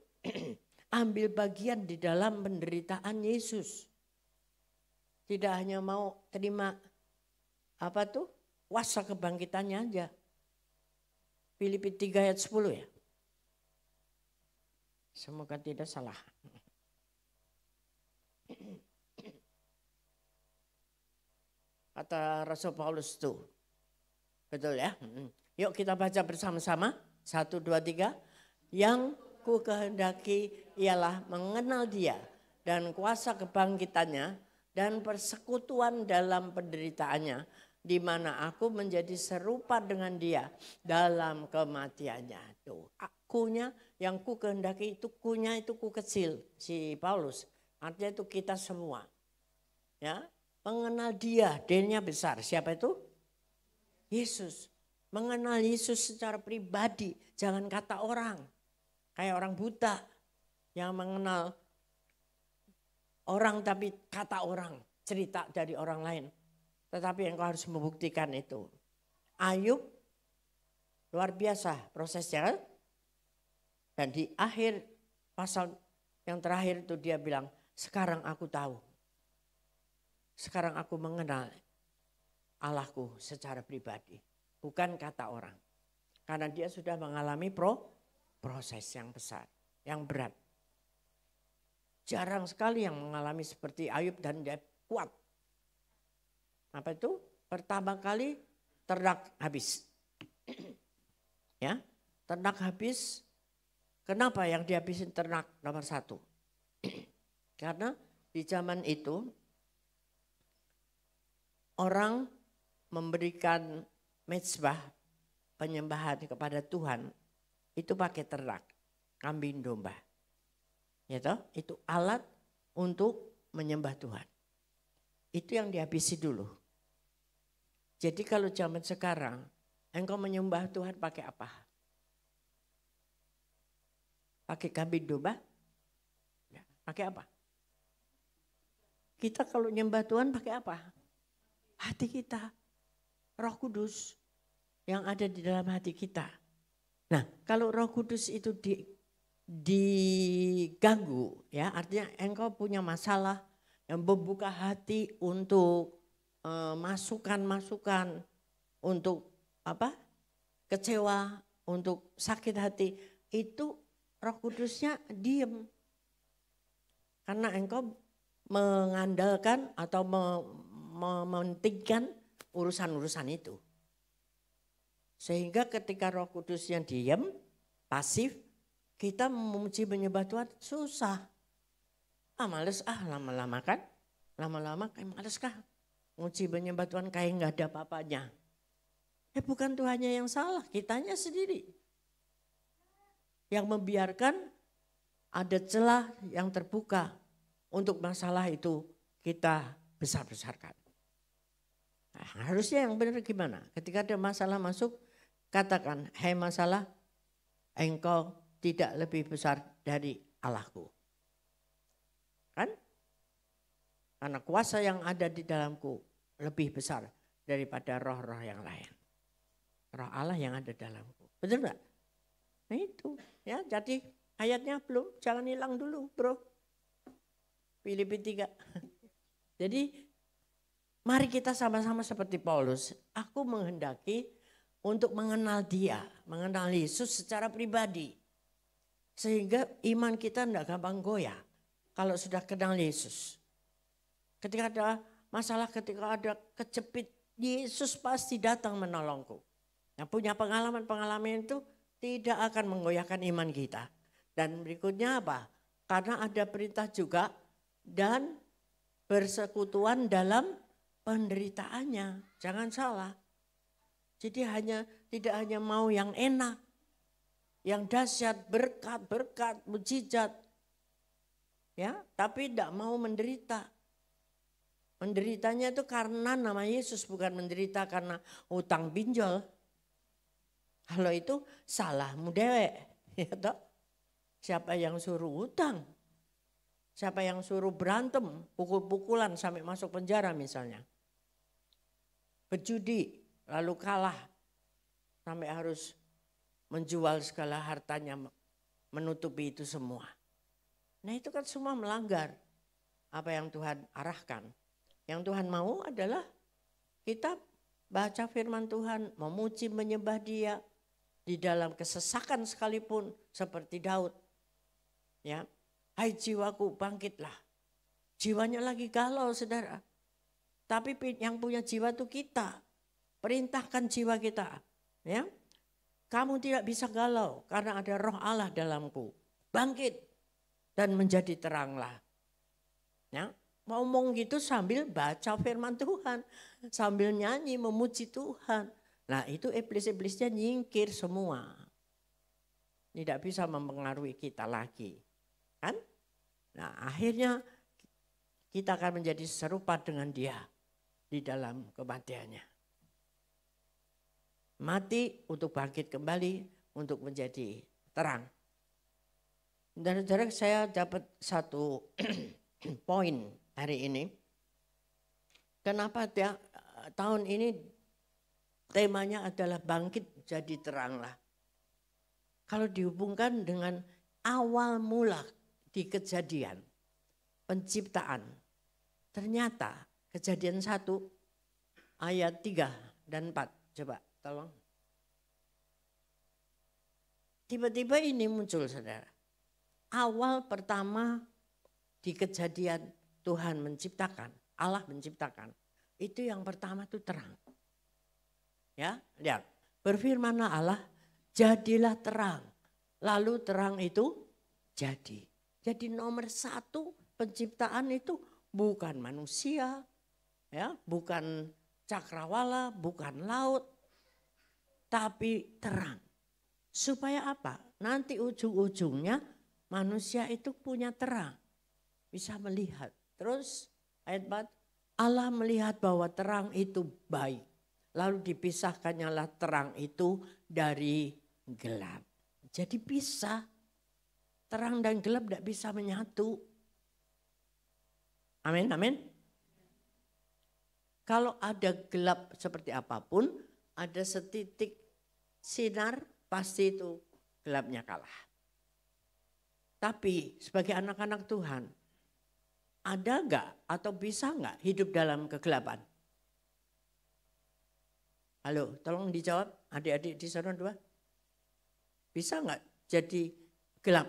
ambil bagian di dalam penderitaan Yesus. Tidak hanya mau terima kuasa kebangkitannya aja. Filipi 3 ayat 10 ya. Semoga tidak salah. Kata Rasul Paulus itu. Betul ya? Yuk kita baca bersama-sama. 1, 2, 3. Yang ku kehendaki ialah mengenal dia dan kuasa kebangkitannya dan persekutuan dalam penderitaannya, di mana aku menjadi serupa dengan dia dalam kematiannya. Tuh, akunya yang ku kehendaki itu, kunya itu ku kecil, si Paulus. Artinya itu kita semua. Ya, mengenal dia, D-nya besar. Siapa itu? Yesus. Mengenal Yesus secara pribadi, jangan kata orang. Kayak orang buta yang mengenal orang tapi kata orang, cerita dari orang lain. Tetapi engkau harus membuktikan itu. Ayub luar biasa prosesnya. Dan di akhir pasal yang terakhir itu dia bilang, sekarang aku tahu. Sekarang aku mengenal Allahku secara pribadi. Bukan kata orang. Karena dia sudah mengalami proses yang besar, yang berat. Jarang sekali yang mengalami seperti Ayub dan dia kuat. Apa itu? Pertama kali ternak habis. Ya, ternak habis. Kenapa yang dihabisin ternak nomor 1? Karena di zaman itu orang memberikan mezbah penyembahan kepada Tuhan itu pakai ternak, kambing domba. Ya toh? Itu alat untuk menyembah Tuhan. Itu yang dihabisi dulu. Jadi kalau zaman sekarang engkau menyembah Tuhan pakai apa? Pakai kambing domba? Ya, pakai apa? Kita kalau nyembah Tuhan pakai apa? Hati kita. Roh Kudus yang ada di dalam hati kita. Nah, kalau Roh Kudus itu diganggu, ya artinya engkau punya masalah yang membuka hati untuk masukan-masukan, untuk apa? Kecewa, untuk sakit hati, itu Roh Kudusnya diem. Karena engkau mengandalkan atau mementingkan urusan-urusan itu. Sehingga ketika Roh Kudusnya diem, pasif, kita memuji menyembah Tuhan susah. Males lama-lama kan. Lama-lama kayak males kah. Memuji menyembah Tuhan kayak gak ada apa-apanya. Bukan Tuhannya yang salah, kitanya sendiri. Yang membiarkan ada celah yang terbuka untuk masalah itu kita besar-besarkan. Nah, harusnya yang benar gimana? Ketika ada masalah masuk, katakan, "Hai masalah, engkau tidak lebih besar dari Allahku." Kan? Karena kuasa yang ada di dalamku lebih besar daripada roh-roh yang lain. Roh Allah yang ada dalamku. Betul enggak? Nah itu ya, jadi ayatnya belum, jangan hilang dulu bro. Filipi 3. Jadi mari kita sama-sama seperti Paulus. Aku menghendaki untuk mengenal dia, mengenal Yesus secara pribadi. Sehingga iman kita tidak gampang goyah kalau sudah kenal Yesus. Ketika ada masalah, ketika ada kejepit, Yesus pasti datang menolongku. Nah punya pengalaman-pengalaman itu tidak akan menggoyahkan iman kita. Dan berikutnya apa? Karena ada perintah juga dan bersekutuan dalam penderitaannya. Jangan salah. Jadi tidak hanya mau yang enak, yang dahsyat, berkat, mujizat. Ya, tapi tidak mau menderita. Menderitanya itu karena nama Yesus, bukan menderita karena utang pinjol. Kalau itu salahmu dewek, ya toh. Siapa yang suruh utang? Siapa yang suruh berantem, pukul-pukulan sampai masuk penjara misalnya. Berjudi, lalu kalah sampai harus menjual segala hartanya, menutupi itu semua. Nah itu kan semua melanggar apa yang Tuhan arahkan. Yang Tuhan mau adalah kita baca firman Tuhan, memuji, menyembah Dia di dalam kesesakan sekalipun seperti Daud. Ya, hai jiwaku bangkitlah. Jiwanya lagi galau saudara. Tapi yang punya jiwa itu kita. Perintahkan jiwa kita. Ya, kamu tidak bisa galau karena ada roh Allah dalamku. Bangkit dan menjadi teranglah. Ya, ngomong gitu sambil baca firman Tuhan. Sambil nyanyi memuji Tuhan. Nah itu iblis-iblisnya nyingkir semua. Tidak bisa mempengaruhi kita lagi. Kan? Nah akhirnya kita akan menjadi serupa dengan dia di dalam kematiannya. Mati untuk bangkit kembali untuk menjadi terang. Dan saudara saya dapat satu poin hari ini. Kenapa tahun ini temanya adalah bangkit jadi teranglah. Kalau dihubungkan dengan awal mula di Kejadian, penciptaan. Ternyata Kejadian 1 ayat 3 dan 4. Coba tolong. Tiba-tiba ini muncul saudara. Awal pertama di Kejadian Tuhan menciptakan, Allah menciptakan. Itu yang pertama itu terang. Ya, lihat. Berfirmanlah Allah, jadilah terang. Lalu terang itu jadi. Jadi nomor 1 penciptaan itu bukan manusia, ya, bukan cakrawala, bukan laut, tapi terang. Supaya apa? Nanti ujung-ujungnya manusia itu punya terang. Bisa melihat. Terus ayat 4, Allah melihat bahwa terang itu baik. Lalu dipisahkannya terang itu dari gelap. Jadi bisa. Terang dan gelap tidak bisa menyatu. Amin, amin. Kalau ada gelap seperti apapun, ada setitik sinar, pasti itu gelapnya kalah. Tapi sebagai anak-anak Tuhan, ada enggak atau bisa enggak hidup dalam kegelapan? Halo, tolong dijawab adik-adik di sana 2. Bisa enggak jadi gelap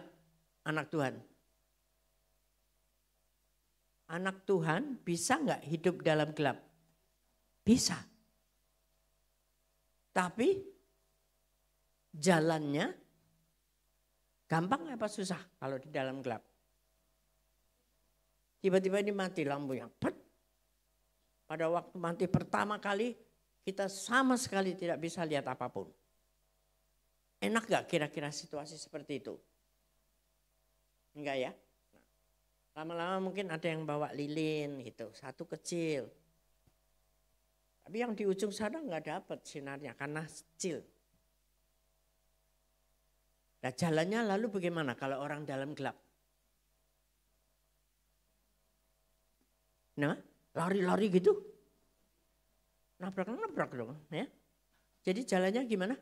anak Tuhan? Anak Tuhan bisa enggak hidup dalam gelap? Bisa. Tapi jalannya gampang apa susah kalau di dalam gelap? Tiba-tiba ini mati lampunya. Pada waktu mati pertama kali kita sama sekali tidak bisa lihat apapun. Enak gak kira-kira situasi seperti itu? Enggak ya? Lama-lama mungkin ada yang bawa lilin gitu, satu kecil. Tapi yang di ujung sana nggak dapat sinarnya karena kecil. Nah jalannya lalu bagaimana kalau orang dalam gelap? Nah lari-lari gitu. Nabrak-nabrak dong ya. Jadi jalannya gimana?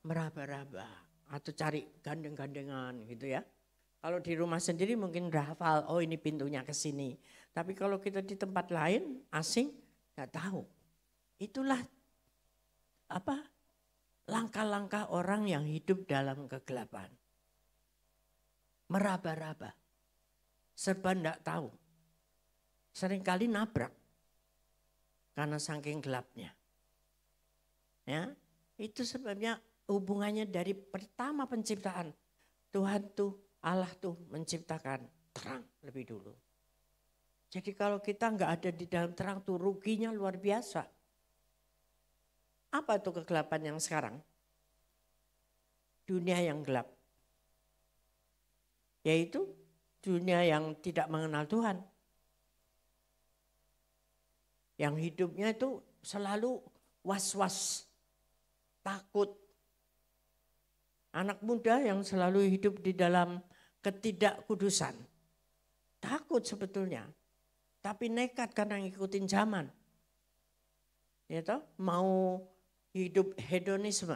Meraba-raba. Atau cari gandeng-gandengan gitu ya. Kalau di rumah sendiri mungkin udah hafal, oh ini pintunya ke sini. Tapi kalau kita di tempat lain, asing, nggak tahu. Itulah langkah-langkah orang yang hidup dalam kegelapan. Meraba-raba, serba nggak tahu. Seringkali nabrak karena saking gelapnya. Ya, itu sebabnya hubungannya dari pertama penciptaan Tuhan tuh. Allah tuh menciptakan terang lebih dulu. Jadi kalau kita nggak ada di dalam terang tuh ruginya luar biasa. Apa tuh kegelapan yang sekarang? Dunia yang gelap. Yaitu dunia yang tidak mengenal Tuhan. Yang hidupnya itu selalu was-was, takut. Anak muda yang selalu hidup di dalam ketidakkudusan. Takut sebetulnya. Tapi nekat karena ngikutin zaman. Ya toh, mau hidup hedonisme.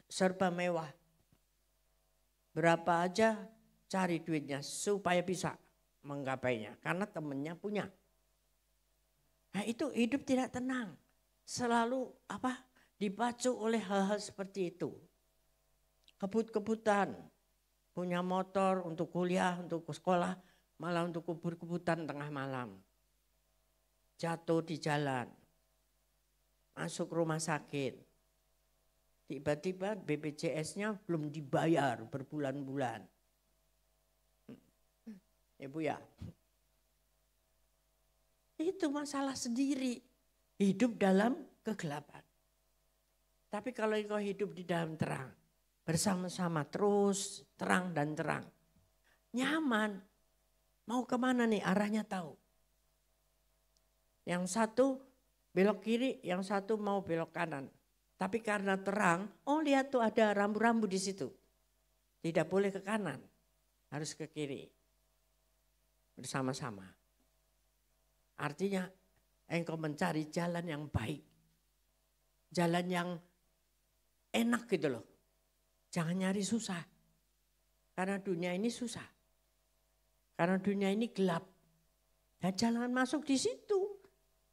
Serba mewah. Berapa aja cari duitnya supaya bisa menggapainya. Karena temennya punya. Nah itu hidup tidak tenang. Selalu dipacu oleh hal-hal seperti itu. Kebut-kebutan. Punya motor untuk kuliah, untuk sekolah, malah untuk kebut-kebutan tengah malam. Jatuh di jalan, masuk rumah sakit. Tiba-tiba BPJS-nya belum dibayar berbulan-bulan. Ya Bu ya. Itu masalah sendiri, hidup dalam kegelapan. Tapi kalau engkau hidup di dalam terang, bersama-sama terus terang dan terang. Nyaman. Mau kemana nih arahnya tahu. Yang satu belok kiri, yang satu mau belok kanan. Tapi karena terang, oh lihat tuh ada rambu-rambu di situ. Tidak boleh ke kanan. harus ke kiri. Bersama-sama. Artinya engkau mencari jalan yang baik. Jalan yang enak gitu loh. Jangan nyari susah. Karena dunia ini susah. Karena dunia ini gelap. Dan jangan masuk di situ.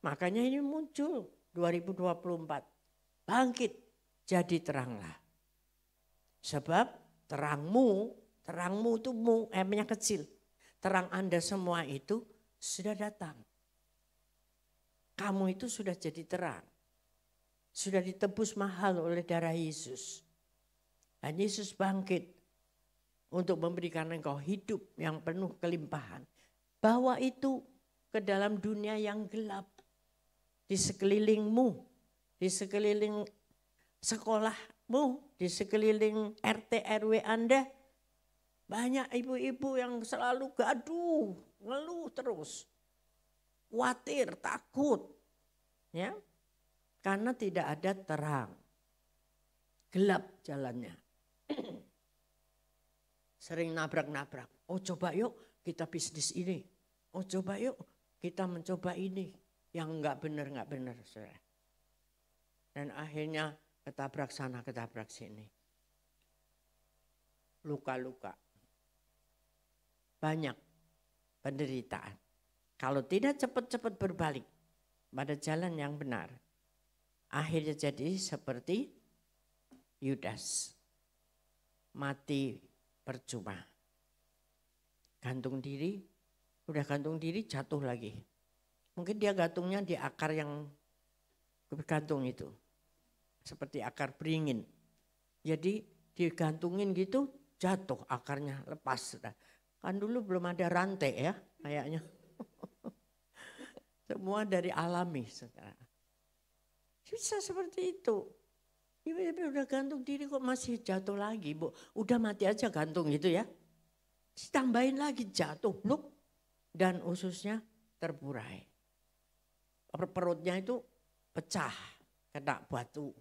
Makanya ini muncul 2024. Bangkit jadi teranglah. Sebab terangmu itu M-nya kecil. Terang Anda semua itu sudah datang. Kamu itu sudah jadi terang. Sudah ditebus mahal oleh darah Yesus. Dan Yesus bangkit untuk memberikan engkau hidup yang penuh kelimpahan. Bawa itu ke dalam dunia yang gelap. Di sekelilingmu, di sekeliling sekolahmu, di sekeliling RT RW Anda. Banyak ibu-ibu yang selalu gaduh, ngeluh terus. Khawatir, takut. Ya, karena tidak ada terang. Gelap jalannya. Sering nabrak-nabrak. Oh coba yuk kita bisnis ini. Oh coba yuk kita mencoba ini. Yang enggak benar. Saudara. Dan akhirnya ketabrak sana, ketabrak sini. Luka-luka. Banyak penderitaan. Kalau tidak cepat-cepat berbalik pada jalan yang benar. Akhirnya jadi seperti Yudas. Mati percuma. Gantung diri, udah gantung diri jatuh lagi. Mungkin dia gantungnya di akar yang bergantung itu. Seperti akar beringin. Jadi digantungin gitu jatuh akarnya lepas. Kan dulu belum ada rantai ya kayaknya. Semua dari alami. Saudara. Bisa seperti itu. Ibu udah gantung diri kok masih jatuh lagi, Bu. Udah mati aja gantung gitu ya. Ditambahin lagi jatuh, look. Dan ususnya terburai. Perutnya itu pecah, kena batu.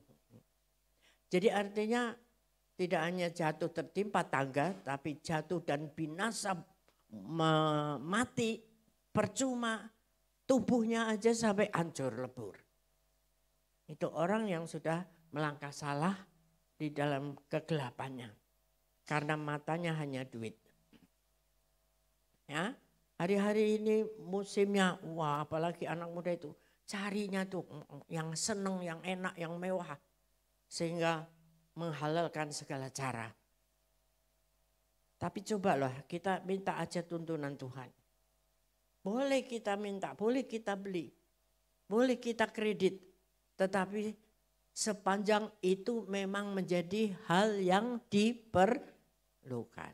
Jadi artinya tidak hanya jatuh tertimpa tangga, tapi jatuh dan binasa mati, percuma. Tubuhnya aja sampai hancur lebur. Itu orang yang sudah melangkah salah di dalam kegelapannya. Karena matanya hanya duit. Ya, hari-hari ini musimnya, wah apalagi anak muda itu carinya tuh yang seneng, yang enak, yang mewah. Sehingga menghalalkan segala cara. Tapi cobalah kita minta aja tuntunan Tuhan. Boleh kita minta, boleh kita beli, boleh kita kredit. Tetapi sepanjang itu memang menjadi hal yang diperlukan.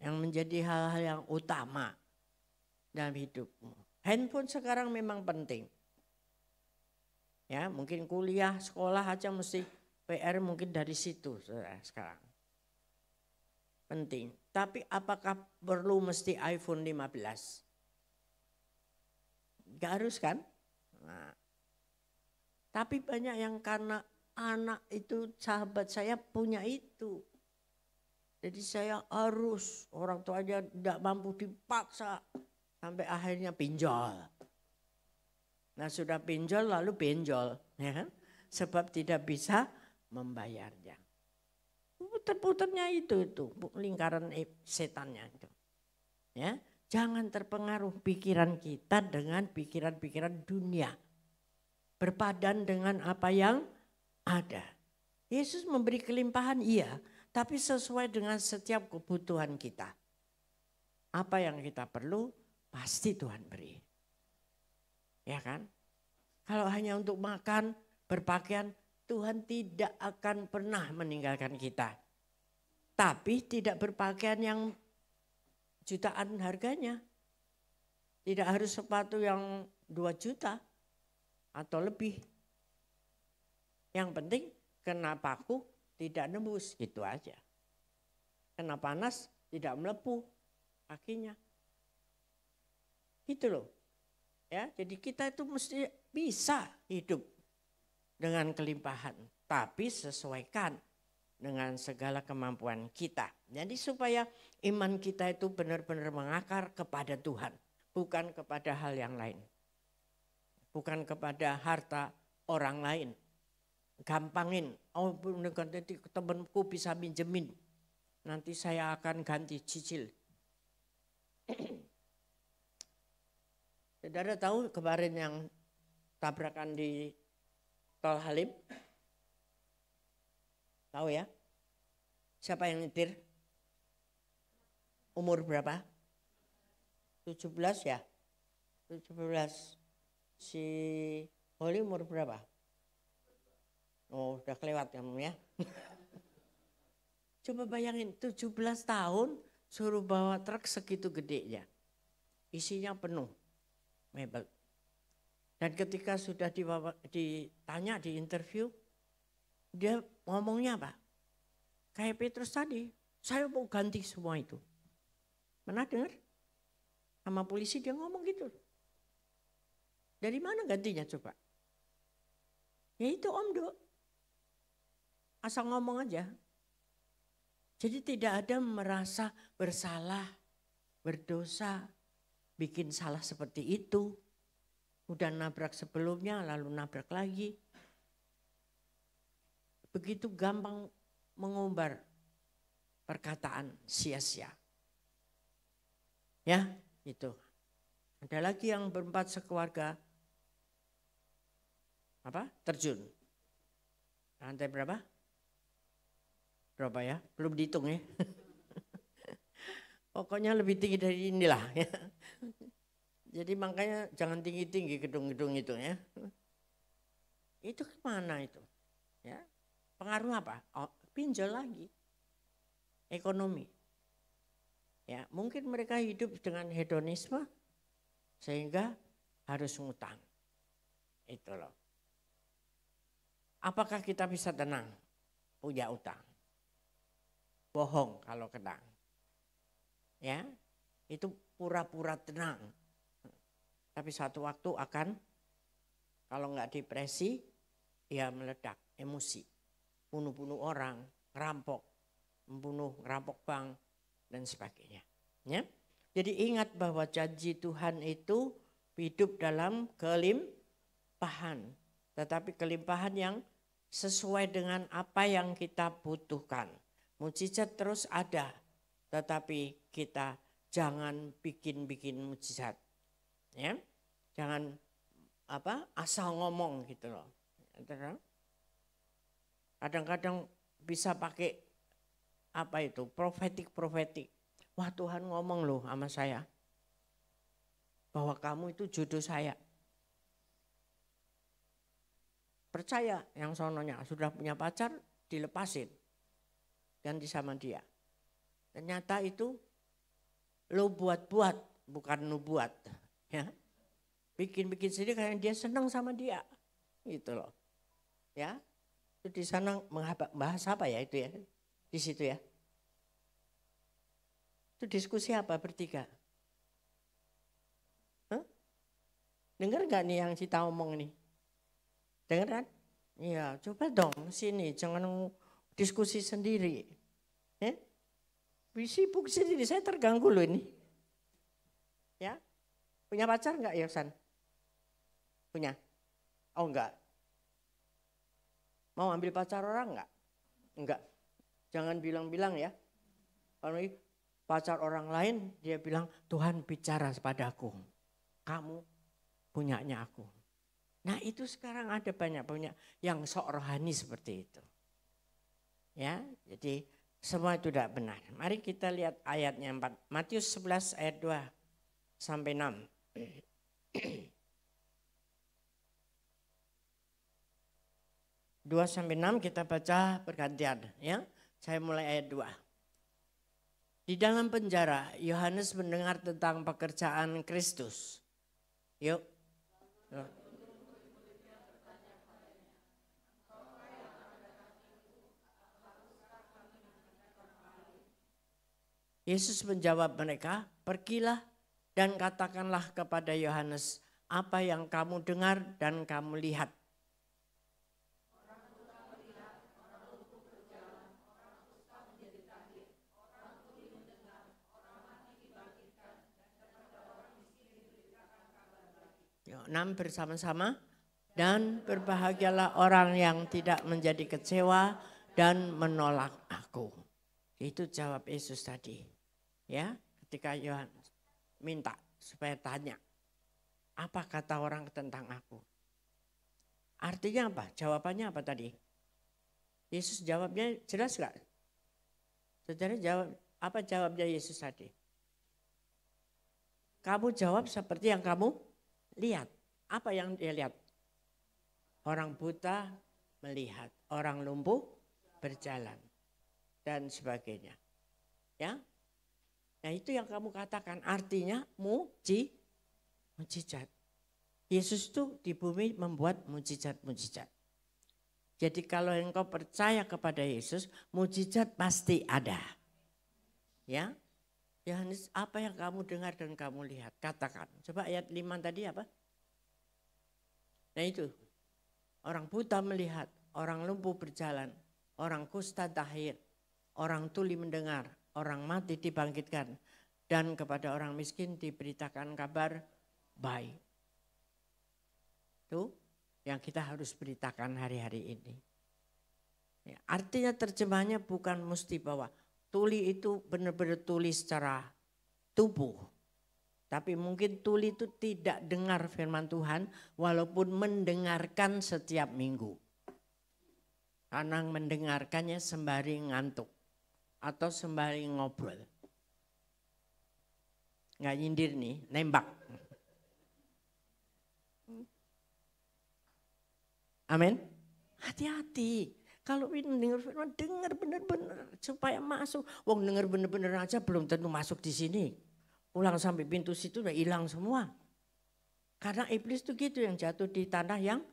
Yang menjadi hal-hal yang utama dalam hidupmu. Handphone sekarang memang penting. Ya, mungkin kuliah, sekolah aja mesti PR mungkin dari situ sekarang. Penting. Tapi apakah perlu mesti iPhone 15? Gak harus kan? Nah, tapi banyak yang karena anak itu sahabat saya punya itu. Jadi saya harus, orang tuanya tidak mampu dipaksa. Sampai akhirnya pinjol. Nah sudah pinjol lalu benjol. Ya kan? Sebab tidak bisa membayarnya. Puter-puternya itu lingkaran setannya itu. Ya, jangan terpengaruh pikiran kita dengan pikiran-pikiran dunia. Berpadan dengan apa yang ada. Yesus memberi kelimpahan iya, tapi sesuai dengan setiap kebutuhan kita. Apa yang kita perlu pasti Tuhan beri. Ya kan? Kalau hanya untuk makan, berpakaian, Tuhan tidak akan pernah meninggalkan kita. Tapi tidak berpakaian yang jutaan harganya. Tidak harus sepatu yang 2 juta atau lebih. Yang penting kena paku tidak nembus, gitu aja. Kena panas tidak melepuh kakinya. Gitu loh. Ya, jadi kita itu mesti bisa hidup dengan kelimpahan, tapi sesuaikan dengan segala kemampuan kita. Jadi supaya iman kita itu benar-benar mengakar kepada Tuhan, bukan kepada hal yang lain. Bukan kepada harta orang lain. Gampangin, oh nanti temanku bisa minjemin, nanti saya akan ganti cicil. Saudara tahu kemarin yang tabrakan di Tol Halim? Tahu ya? Siapa yang nyetir? Umur berapa? 17 ya? 17. Si Holly umur berapa? Oh, udah kelewat kamu ya. Coba bayangin 17 tahun suruh bawa truk segitu gedenya. Isinya penuh mebel. Dan ketika sudah ditanya di interview, dia ngomongnya apa? Kayak Petrus tadi, saya mau ganti semua itu. Pernah dengar? Sama polisi dia ngomong gitu. Dari mana gantinya coba? Ya itu Om Do. Asal ngomong aja. Jadi tidak ada merasa bersalah, berdosa, bikin salah seperti itu. Udah nabrak sebelumnya lalu nabrak lagi. Begitu gampang mengumbar perkataan sia-sia. Ya itu. Ada lagi yang berempat sekeluarga. Apa? Terjun. Lantai berapa? Berapa ya? Belum dihitung ya. Pokoknya lebih tinggi dari inilah ya. Jadi makanya jangan tinggi-tinggi gedung-gedung itu ya. Itu kemana itu? Ya. Pengaruh apa? Oh, pinjol lagi. Ekonomi. Ya, mungkin mereka hidup dengan hedonisme sehingga harus ngutang. Itu loh. Apakah kita bisa tenang? Punya utang. Bohong kalau tenang. Ya, itu pura-pura tenang. Tapi satu waktu akan, kalau nggak depresi, ya meledak, emosi. Bunuh-bunuh orang, ngerampok, ngerampok bank, dan sebagainya. Ya? Jadi ingat bahwa janji Tuhan itu hidup dalam kelimpahan. Tetapi kelimpahan yang sesuai dengan apa yang kita butuhkan. Mujizat terus ada, tetapi kita jangan bikin-bikin mujizat. Ya, jangan asal ngomong gitu loh. Kadang-kadang bisa pakai profetik. Wah Tuhan ngomong loh sama saya bahwa kamu itu jodoh saya. Percaya yang sononya sudah punya pacar dilepasin. Ganti sama dia. Ternyata itu lo buat-buat, bukan nubuat. Ya. Bikin-bikin sendiri karena dia senang sama dia. Gitu loh. Ya. Itu di sana bahas apa ya itu ya? Di situ ya. Itu diskusi apa bertiga? Dengar gak nih yang kita omong nih? Dengar kan? Iya, coba dong sini, jangan diskusi sendiri. Sibuk sendiri, saya terganggu loh ini. Ya, punya pacar nggak Yosan? Punya? Oh enggak. Mau ambil pacar orang nggak? Enggak. Jangan bilang-bilang ya. Kalau pacar orang lain dia bilang Tuhan bicara padaku. Kamu punyanya aku. Nah itu sekarang ada banyak punya yang sok rohani seperti itu. Ya, jadi semua itu tidak benar. Mari kita lihat ayatnya 4. Matius 11 ayat 2 sampai 6. 2 sampai 6 kita baca bergantian ya. Saya mulai ayat 2. Di dalam penjara Yohanes mendengar tentang pekerjaan Kristus. Yuk. Yesus menjawab mereka, pergilah dan katakanlah kepada Yohanes apa yang kamu dengar dan kamu lihat. 6 bersama-sama. Dan berbahagialah orang yang tidak menjadi kecewa dan menolak aku. Itu jawab Yesus tadi. Ya, ketika Yohanes minta supaya tanya, apa kata orang tentang aku? Artinya apa? Jawabannya apa tadi? Yesus jawabnya jelas gak? Saudara jawab, apa jawabnya Yesus tadi? Kamu jawab seperti yang kamu lihat. Apa yang dia lihat? Orang buta melihat, orang lumpuh berjalan, dan sebagainya. Ya, nah itu yang kamu katakan artinya mujizat. Yesus itu di bumi membuat mujizat-mujizat. Jadi kalau engkau percaya kepada Yesus, mujizat pasti ada. Ya, Yohanes, apa yang kamu dengar dan kamu lihat? Katakan. Coba ayat 5 tadi apa? Nah itu. Orang buta melihat, orang lumpuh berjalan, orang kusta tahir, orang tuli mendengar, orang mati dibangkitkan, dan kepada orang miskin diberitakan kabar baik. Itu yang kita harus beritakan hari-hari ini. Ya, artinya terjemahnya bukan mesti bahwa tuli itu benar-benar tuli secara tubuh. Tapi mungkin tuli itu tidak dengar firman Tuhan walaupun mendengarkan setiap minggu. Karena mendengarkannya sembari ngantuk atau sembari ngobrol. Nggak nyindir nih, nembak. Amin. Hati-hati. Kalau dengar firman, dengar benar-benar supaya masuk. Wong dengar benar-benar aja belum tentu masuk di sini. Pulang sampai pintu situ udah hilang semua. Karena iblis itu gitu yang jatuh di tanah yang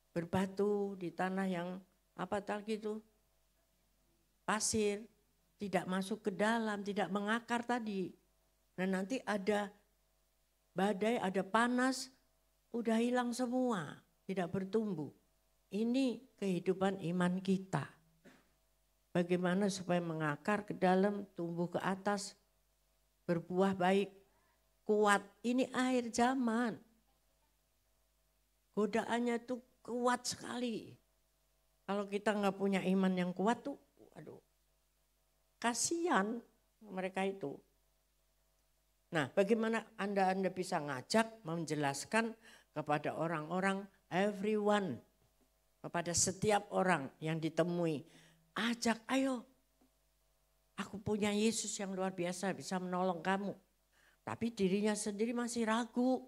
berbatu, di tanah yang apa tadi itu pasir, tidak masuk ke dalam, tidak mengakar tadi. Dan nanti ada badai, ada panas, udah hilang semua, tidak bertumbuh. Ini kehidupan iman kita. Bagaimana supaya mengakar ke dalam, tumbuh ke atas, berbuah baik, kuat. Ini akhir zaman. Godaannya tuh kuat sekali. Kalau kita nggak punya iman yang kuat tuh, aduh, kasihan mereka itu. Nah, bagaimana Anda bisa ngajak, menjelaskan kepada orang-orang, everyone, kepada setiap orang yang ditemui, ajak, ayo. Aku punya Yesus yang luar biasa bisa menolong kamu. Tapi dirinya sendiri masih ragu.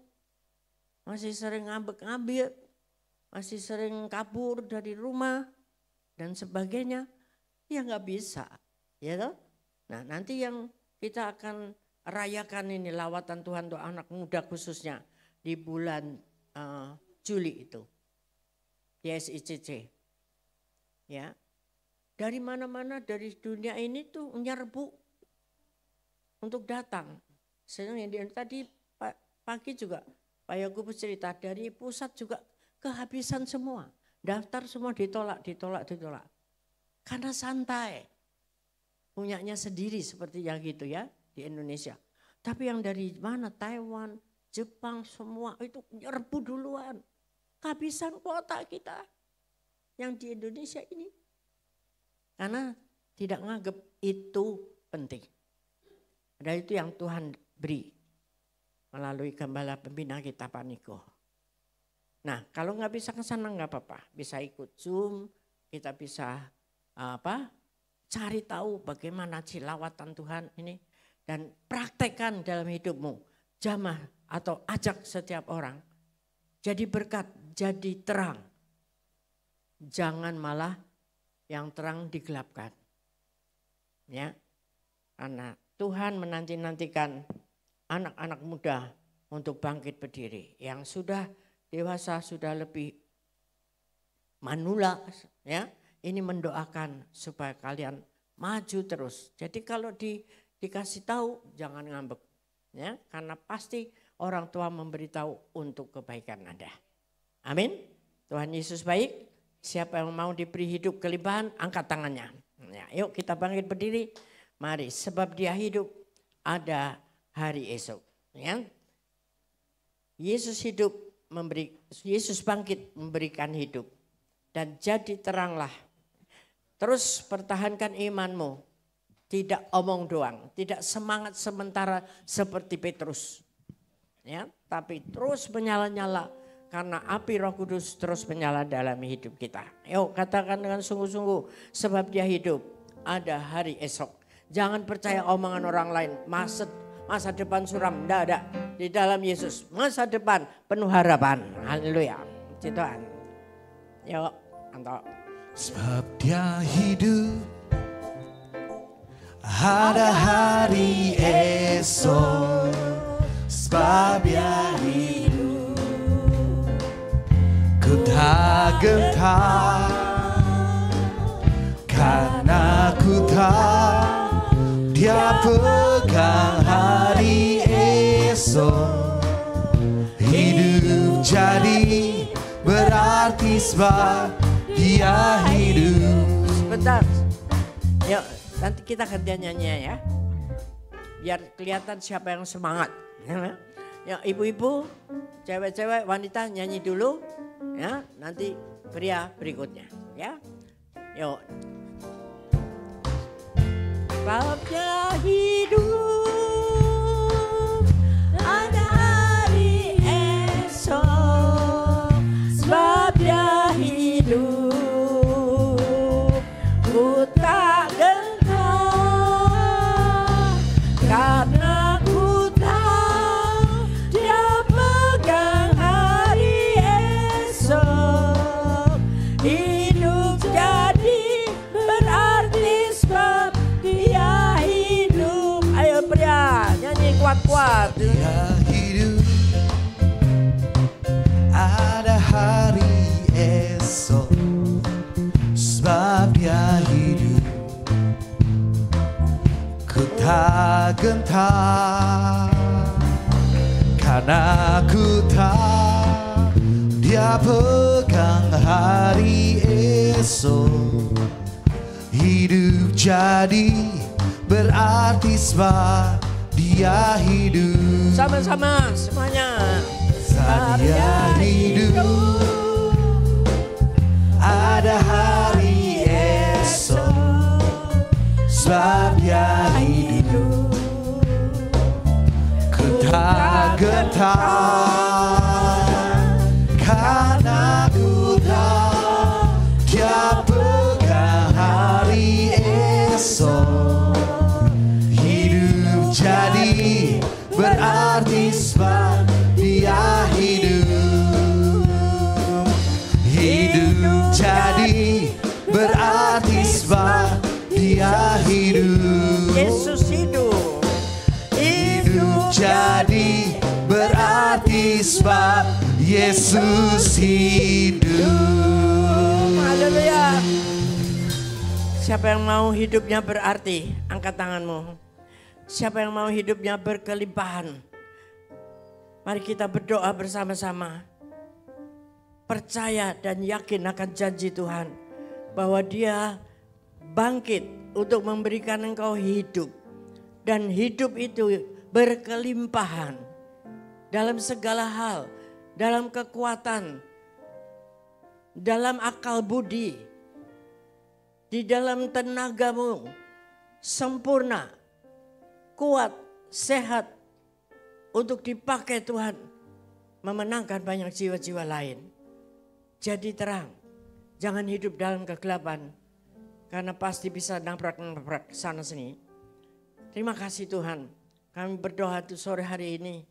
Masih sering ngambek-ngambek. Masih sering kabur dari rumah. Dan sebagainya. Ya gak bisa. Ya toh? Nah nanti yang kita akan rayakan ini lawatan Tuhan untuk anak muda khususnya. Di bulan Juli itu. Di SICC. Ya. Dari mana-mana dari dunia ini tuh nyerbu untuk datang. Sebenarnya tadi pagi juga Pak Yakubus cerita dari pusat juga kehabisan semua. Daftar semua ditolak. Karena santai. Punyanya sendiri seperti yang gitu ya di Indonesia. Tapi yang dari mana? Taiwan, Jepang semua itu nyerbu duluan. Kehabisan kuota kita yang di Indonesia ini. Karena tidak nganggap itu penting. Dan itu yang Tuhan beri melalui gembala pembina kita Pak Niko. Nah kalau nggak bisa ke sana nggak apa-apa. Bisa ikut Zoom, kita bisa cari tahu bagaimana lawatan Tuhan ini. Dan praktekkan dalam hidupmu. Jamah atau ajak setiap orang. Jadi berkat, jadi terang. Jangan malah yang terang digelapkan. Ya. Karena Tuhan menanti-nantikan anak-anak muda untuk bangkit berdiri. Yang sudah dewasa, sudah lebih manula. Ya. Ini mendoakan supaya kalian maju terus. Jadi kalau dikasih tahu jangan ngambek. Ya. Karena pasti orang tua memberitahu untuk kebaikan Anda. Amin. Tuhan Yesus baik. Siapa yang mau diberi hidup kelimpahan, angkat tangannya. Ya, yuk kita bangkit berdiri. Mari, sebab dia hidup, ada hari esok. Ya. Yesus hidup, Yesus bangkit memberikan hidup. Dan jadi teranglah. Terus pertahankan imanmu. Tidak omong doang, tidak semangat sementara seperti Petrus. Ya, tapi terus menyala-nyala karena api Roh Kudus terus menyala dalam hidup kita. Yuk katakan dengan sungguh-sungguh, sebab dia hidup, ada hari esok. Jangan percaya omongan orang lain, masa depan suram, enggak ada. Di dalam Yesus, masa depan penuh harapan. Haleluya. Ciptaan. Yuk, Anto. Sebab dia hidup, ada hari esok. Sebab dia hidup, ku tak gentar, karena ku tahu dia pegang hari esok. Hidup jadi berarti sebab dia hidup. Sebentar, yuk nanti kita gantian nyanyi ya. Biar kelihatan siapa yang semangat. Ya ibu-ibu, cewek-cewek, wanita nyanyi dulu. Ya, nanti pria berikutnya. Ya, yuk. Sebabnya hidup, ada hari esok. Sebab dia hidup, ku tak gentar, karena ku tahu dia pegang hari esok. Hidup jadi berarti sebab dia hidup. Ayo pria, nyanyi kuat-kuat. Dia hidup, ada hari esok. Sebab dia hidup, ku tak gentar, karena ku tahu dia pegang hari esok. Hidup jadi berarti sebab dia hidup. Sama-sama semuanya. Saat dia hidup, ada hari esok. Sebab dia hidup, ku tak gentar, karena ku tahu dia pegang hari esok. Hidup jadi berarti sebab dia hidup. Hidup jadi berarti sebab dia hidup. Yesus hidup. Hidup jadi berarti sebab Yesus hidup. Haleluya. Siapa yang mau hidupnya berarti? Angkat tanganmu. Siapa yang mau hidupnya berkelimpahan? Mari kita berdoa bersama-sama. Percaya dan yakin akan janji Tuhan. Bahwa Dia bangkit untuk memberikan engkau hidup. Dan hidup itu berkelimpahan. Dalam segala hal. Dalam kekuatan. Dalam akal budi. Di dalam tenagamu. Sempurna. Kuat. Sehat. Untuk dipakai Tuhan. Memenangkan banyak jiwa-jiwa lain. Jadi terang. Jangan hidup dalam kegelapan. Karena pasti bisa nabrak-nabrak sana sini. Terima kasih Tuhan. Kami berdoa tuh sore hari ini.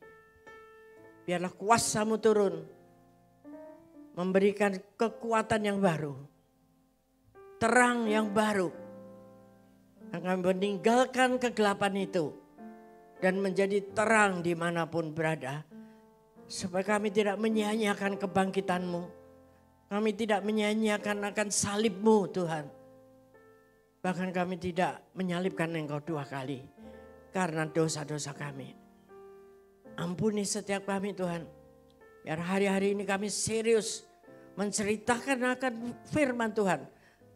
Biarlah kuasa-Mu turun. Memberikan kekuatan yang baru. Terang yang baru. Dan kami meninggalkan kegelapan itu. Dan menjadi terang dimanapun berada. Supaya kami tidak menyia-nyiakan kebangkitan-Mu. Kami tidak menyia-nyiakan akan salib-Mu Tuhan. Bahkan kami tidak menyalibkan Engkau 2 kali. Karena dosa-dosa kami. Ampuni setiap kami Tuhan. Biar hari-hari ini kami serius menceritakan akan firman Tuhan.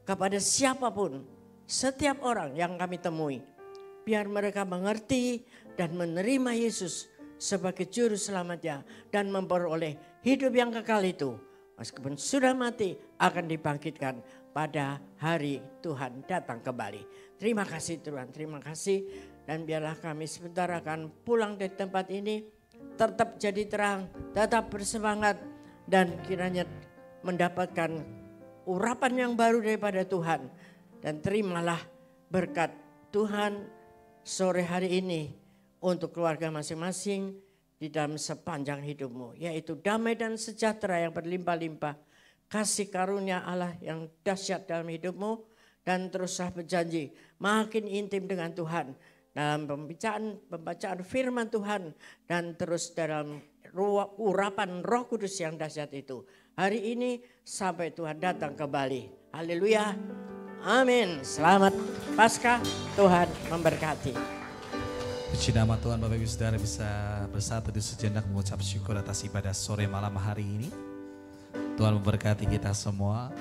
Kepada siapapun, setiap orang yang kami temui. Biar mereka mengerti dan menerima Yesus sebagai juru selamatnya. Dan memperoleh hidup yang kekal itu meskipun sudah mati akan dibangkitkan pada hari Tuhan datang kembali. Terima kasih Tuhan, terima kasih. Dan biarlah kami sebentar akan pulang dari tempat ini tetap jadi terang, tetap bersemangat dan kiranya mendapatkan urapan yang baru daripada Tuhan. Dan terimalah berkat Tuhan sore hari ini untuk keluarga masing-masing di dalam sepanjang hidupmu. Yaitu damai dan sejahtera yang berlimpah-limpah. Kasih karunia Allah yang dahsyat dalam hidupmu. Dan teruslah berjanji makin intim dengan Tuhan. Dalam pembacaan firman Tuhan. Dan terus dalam urapan Roh Kudus yang dahsyat itu. Hari ini sampai Tuhan datang kembali. Haleluya. Amin. Selamat Paskah. Tuhan memberkati. Puji nama Tuhan, Bapak Ibu Saudara bisa bersatu di sejenak mengucap syukur atas ibadah sore malam hari ini. Tuhan memberkati kita semua.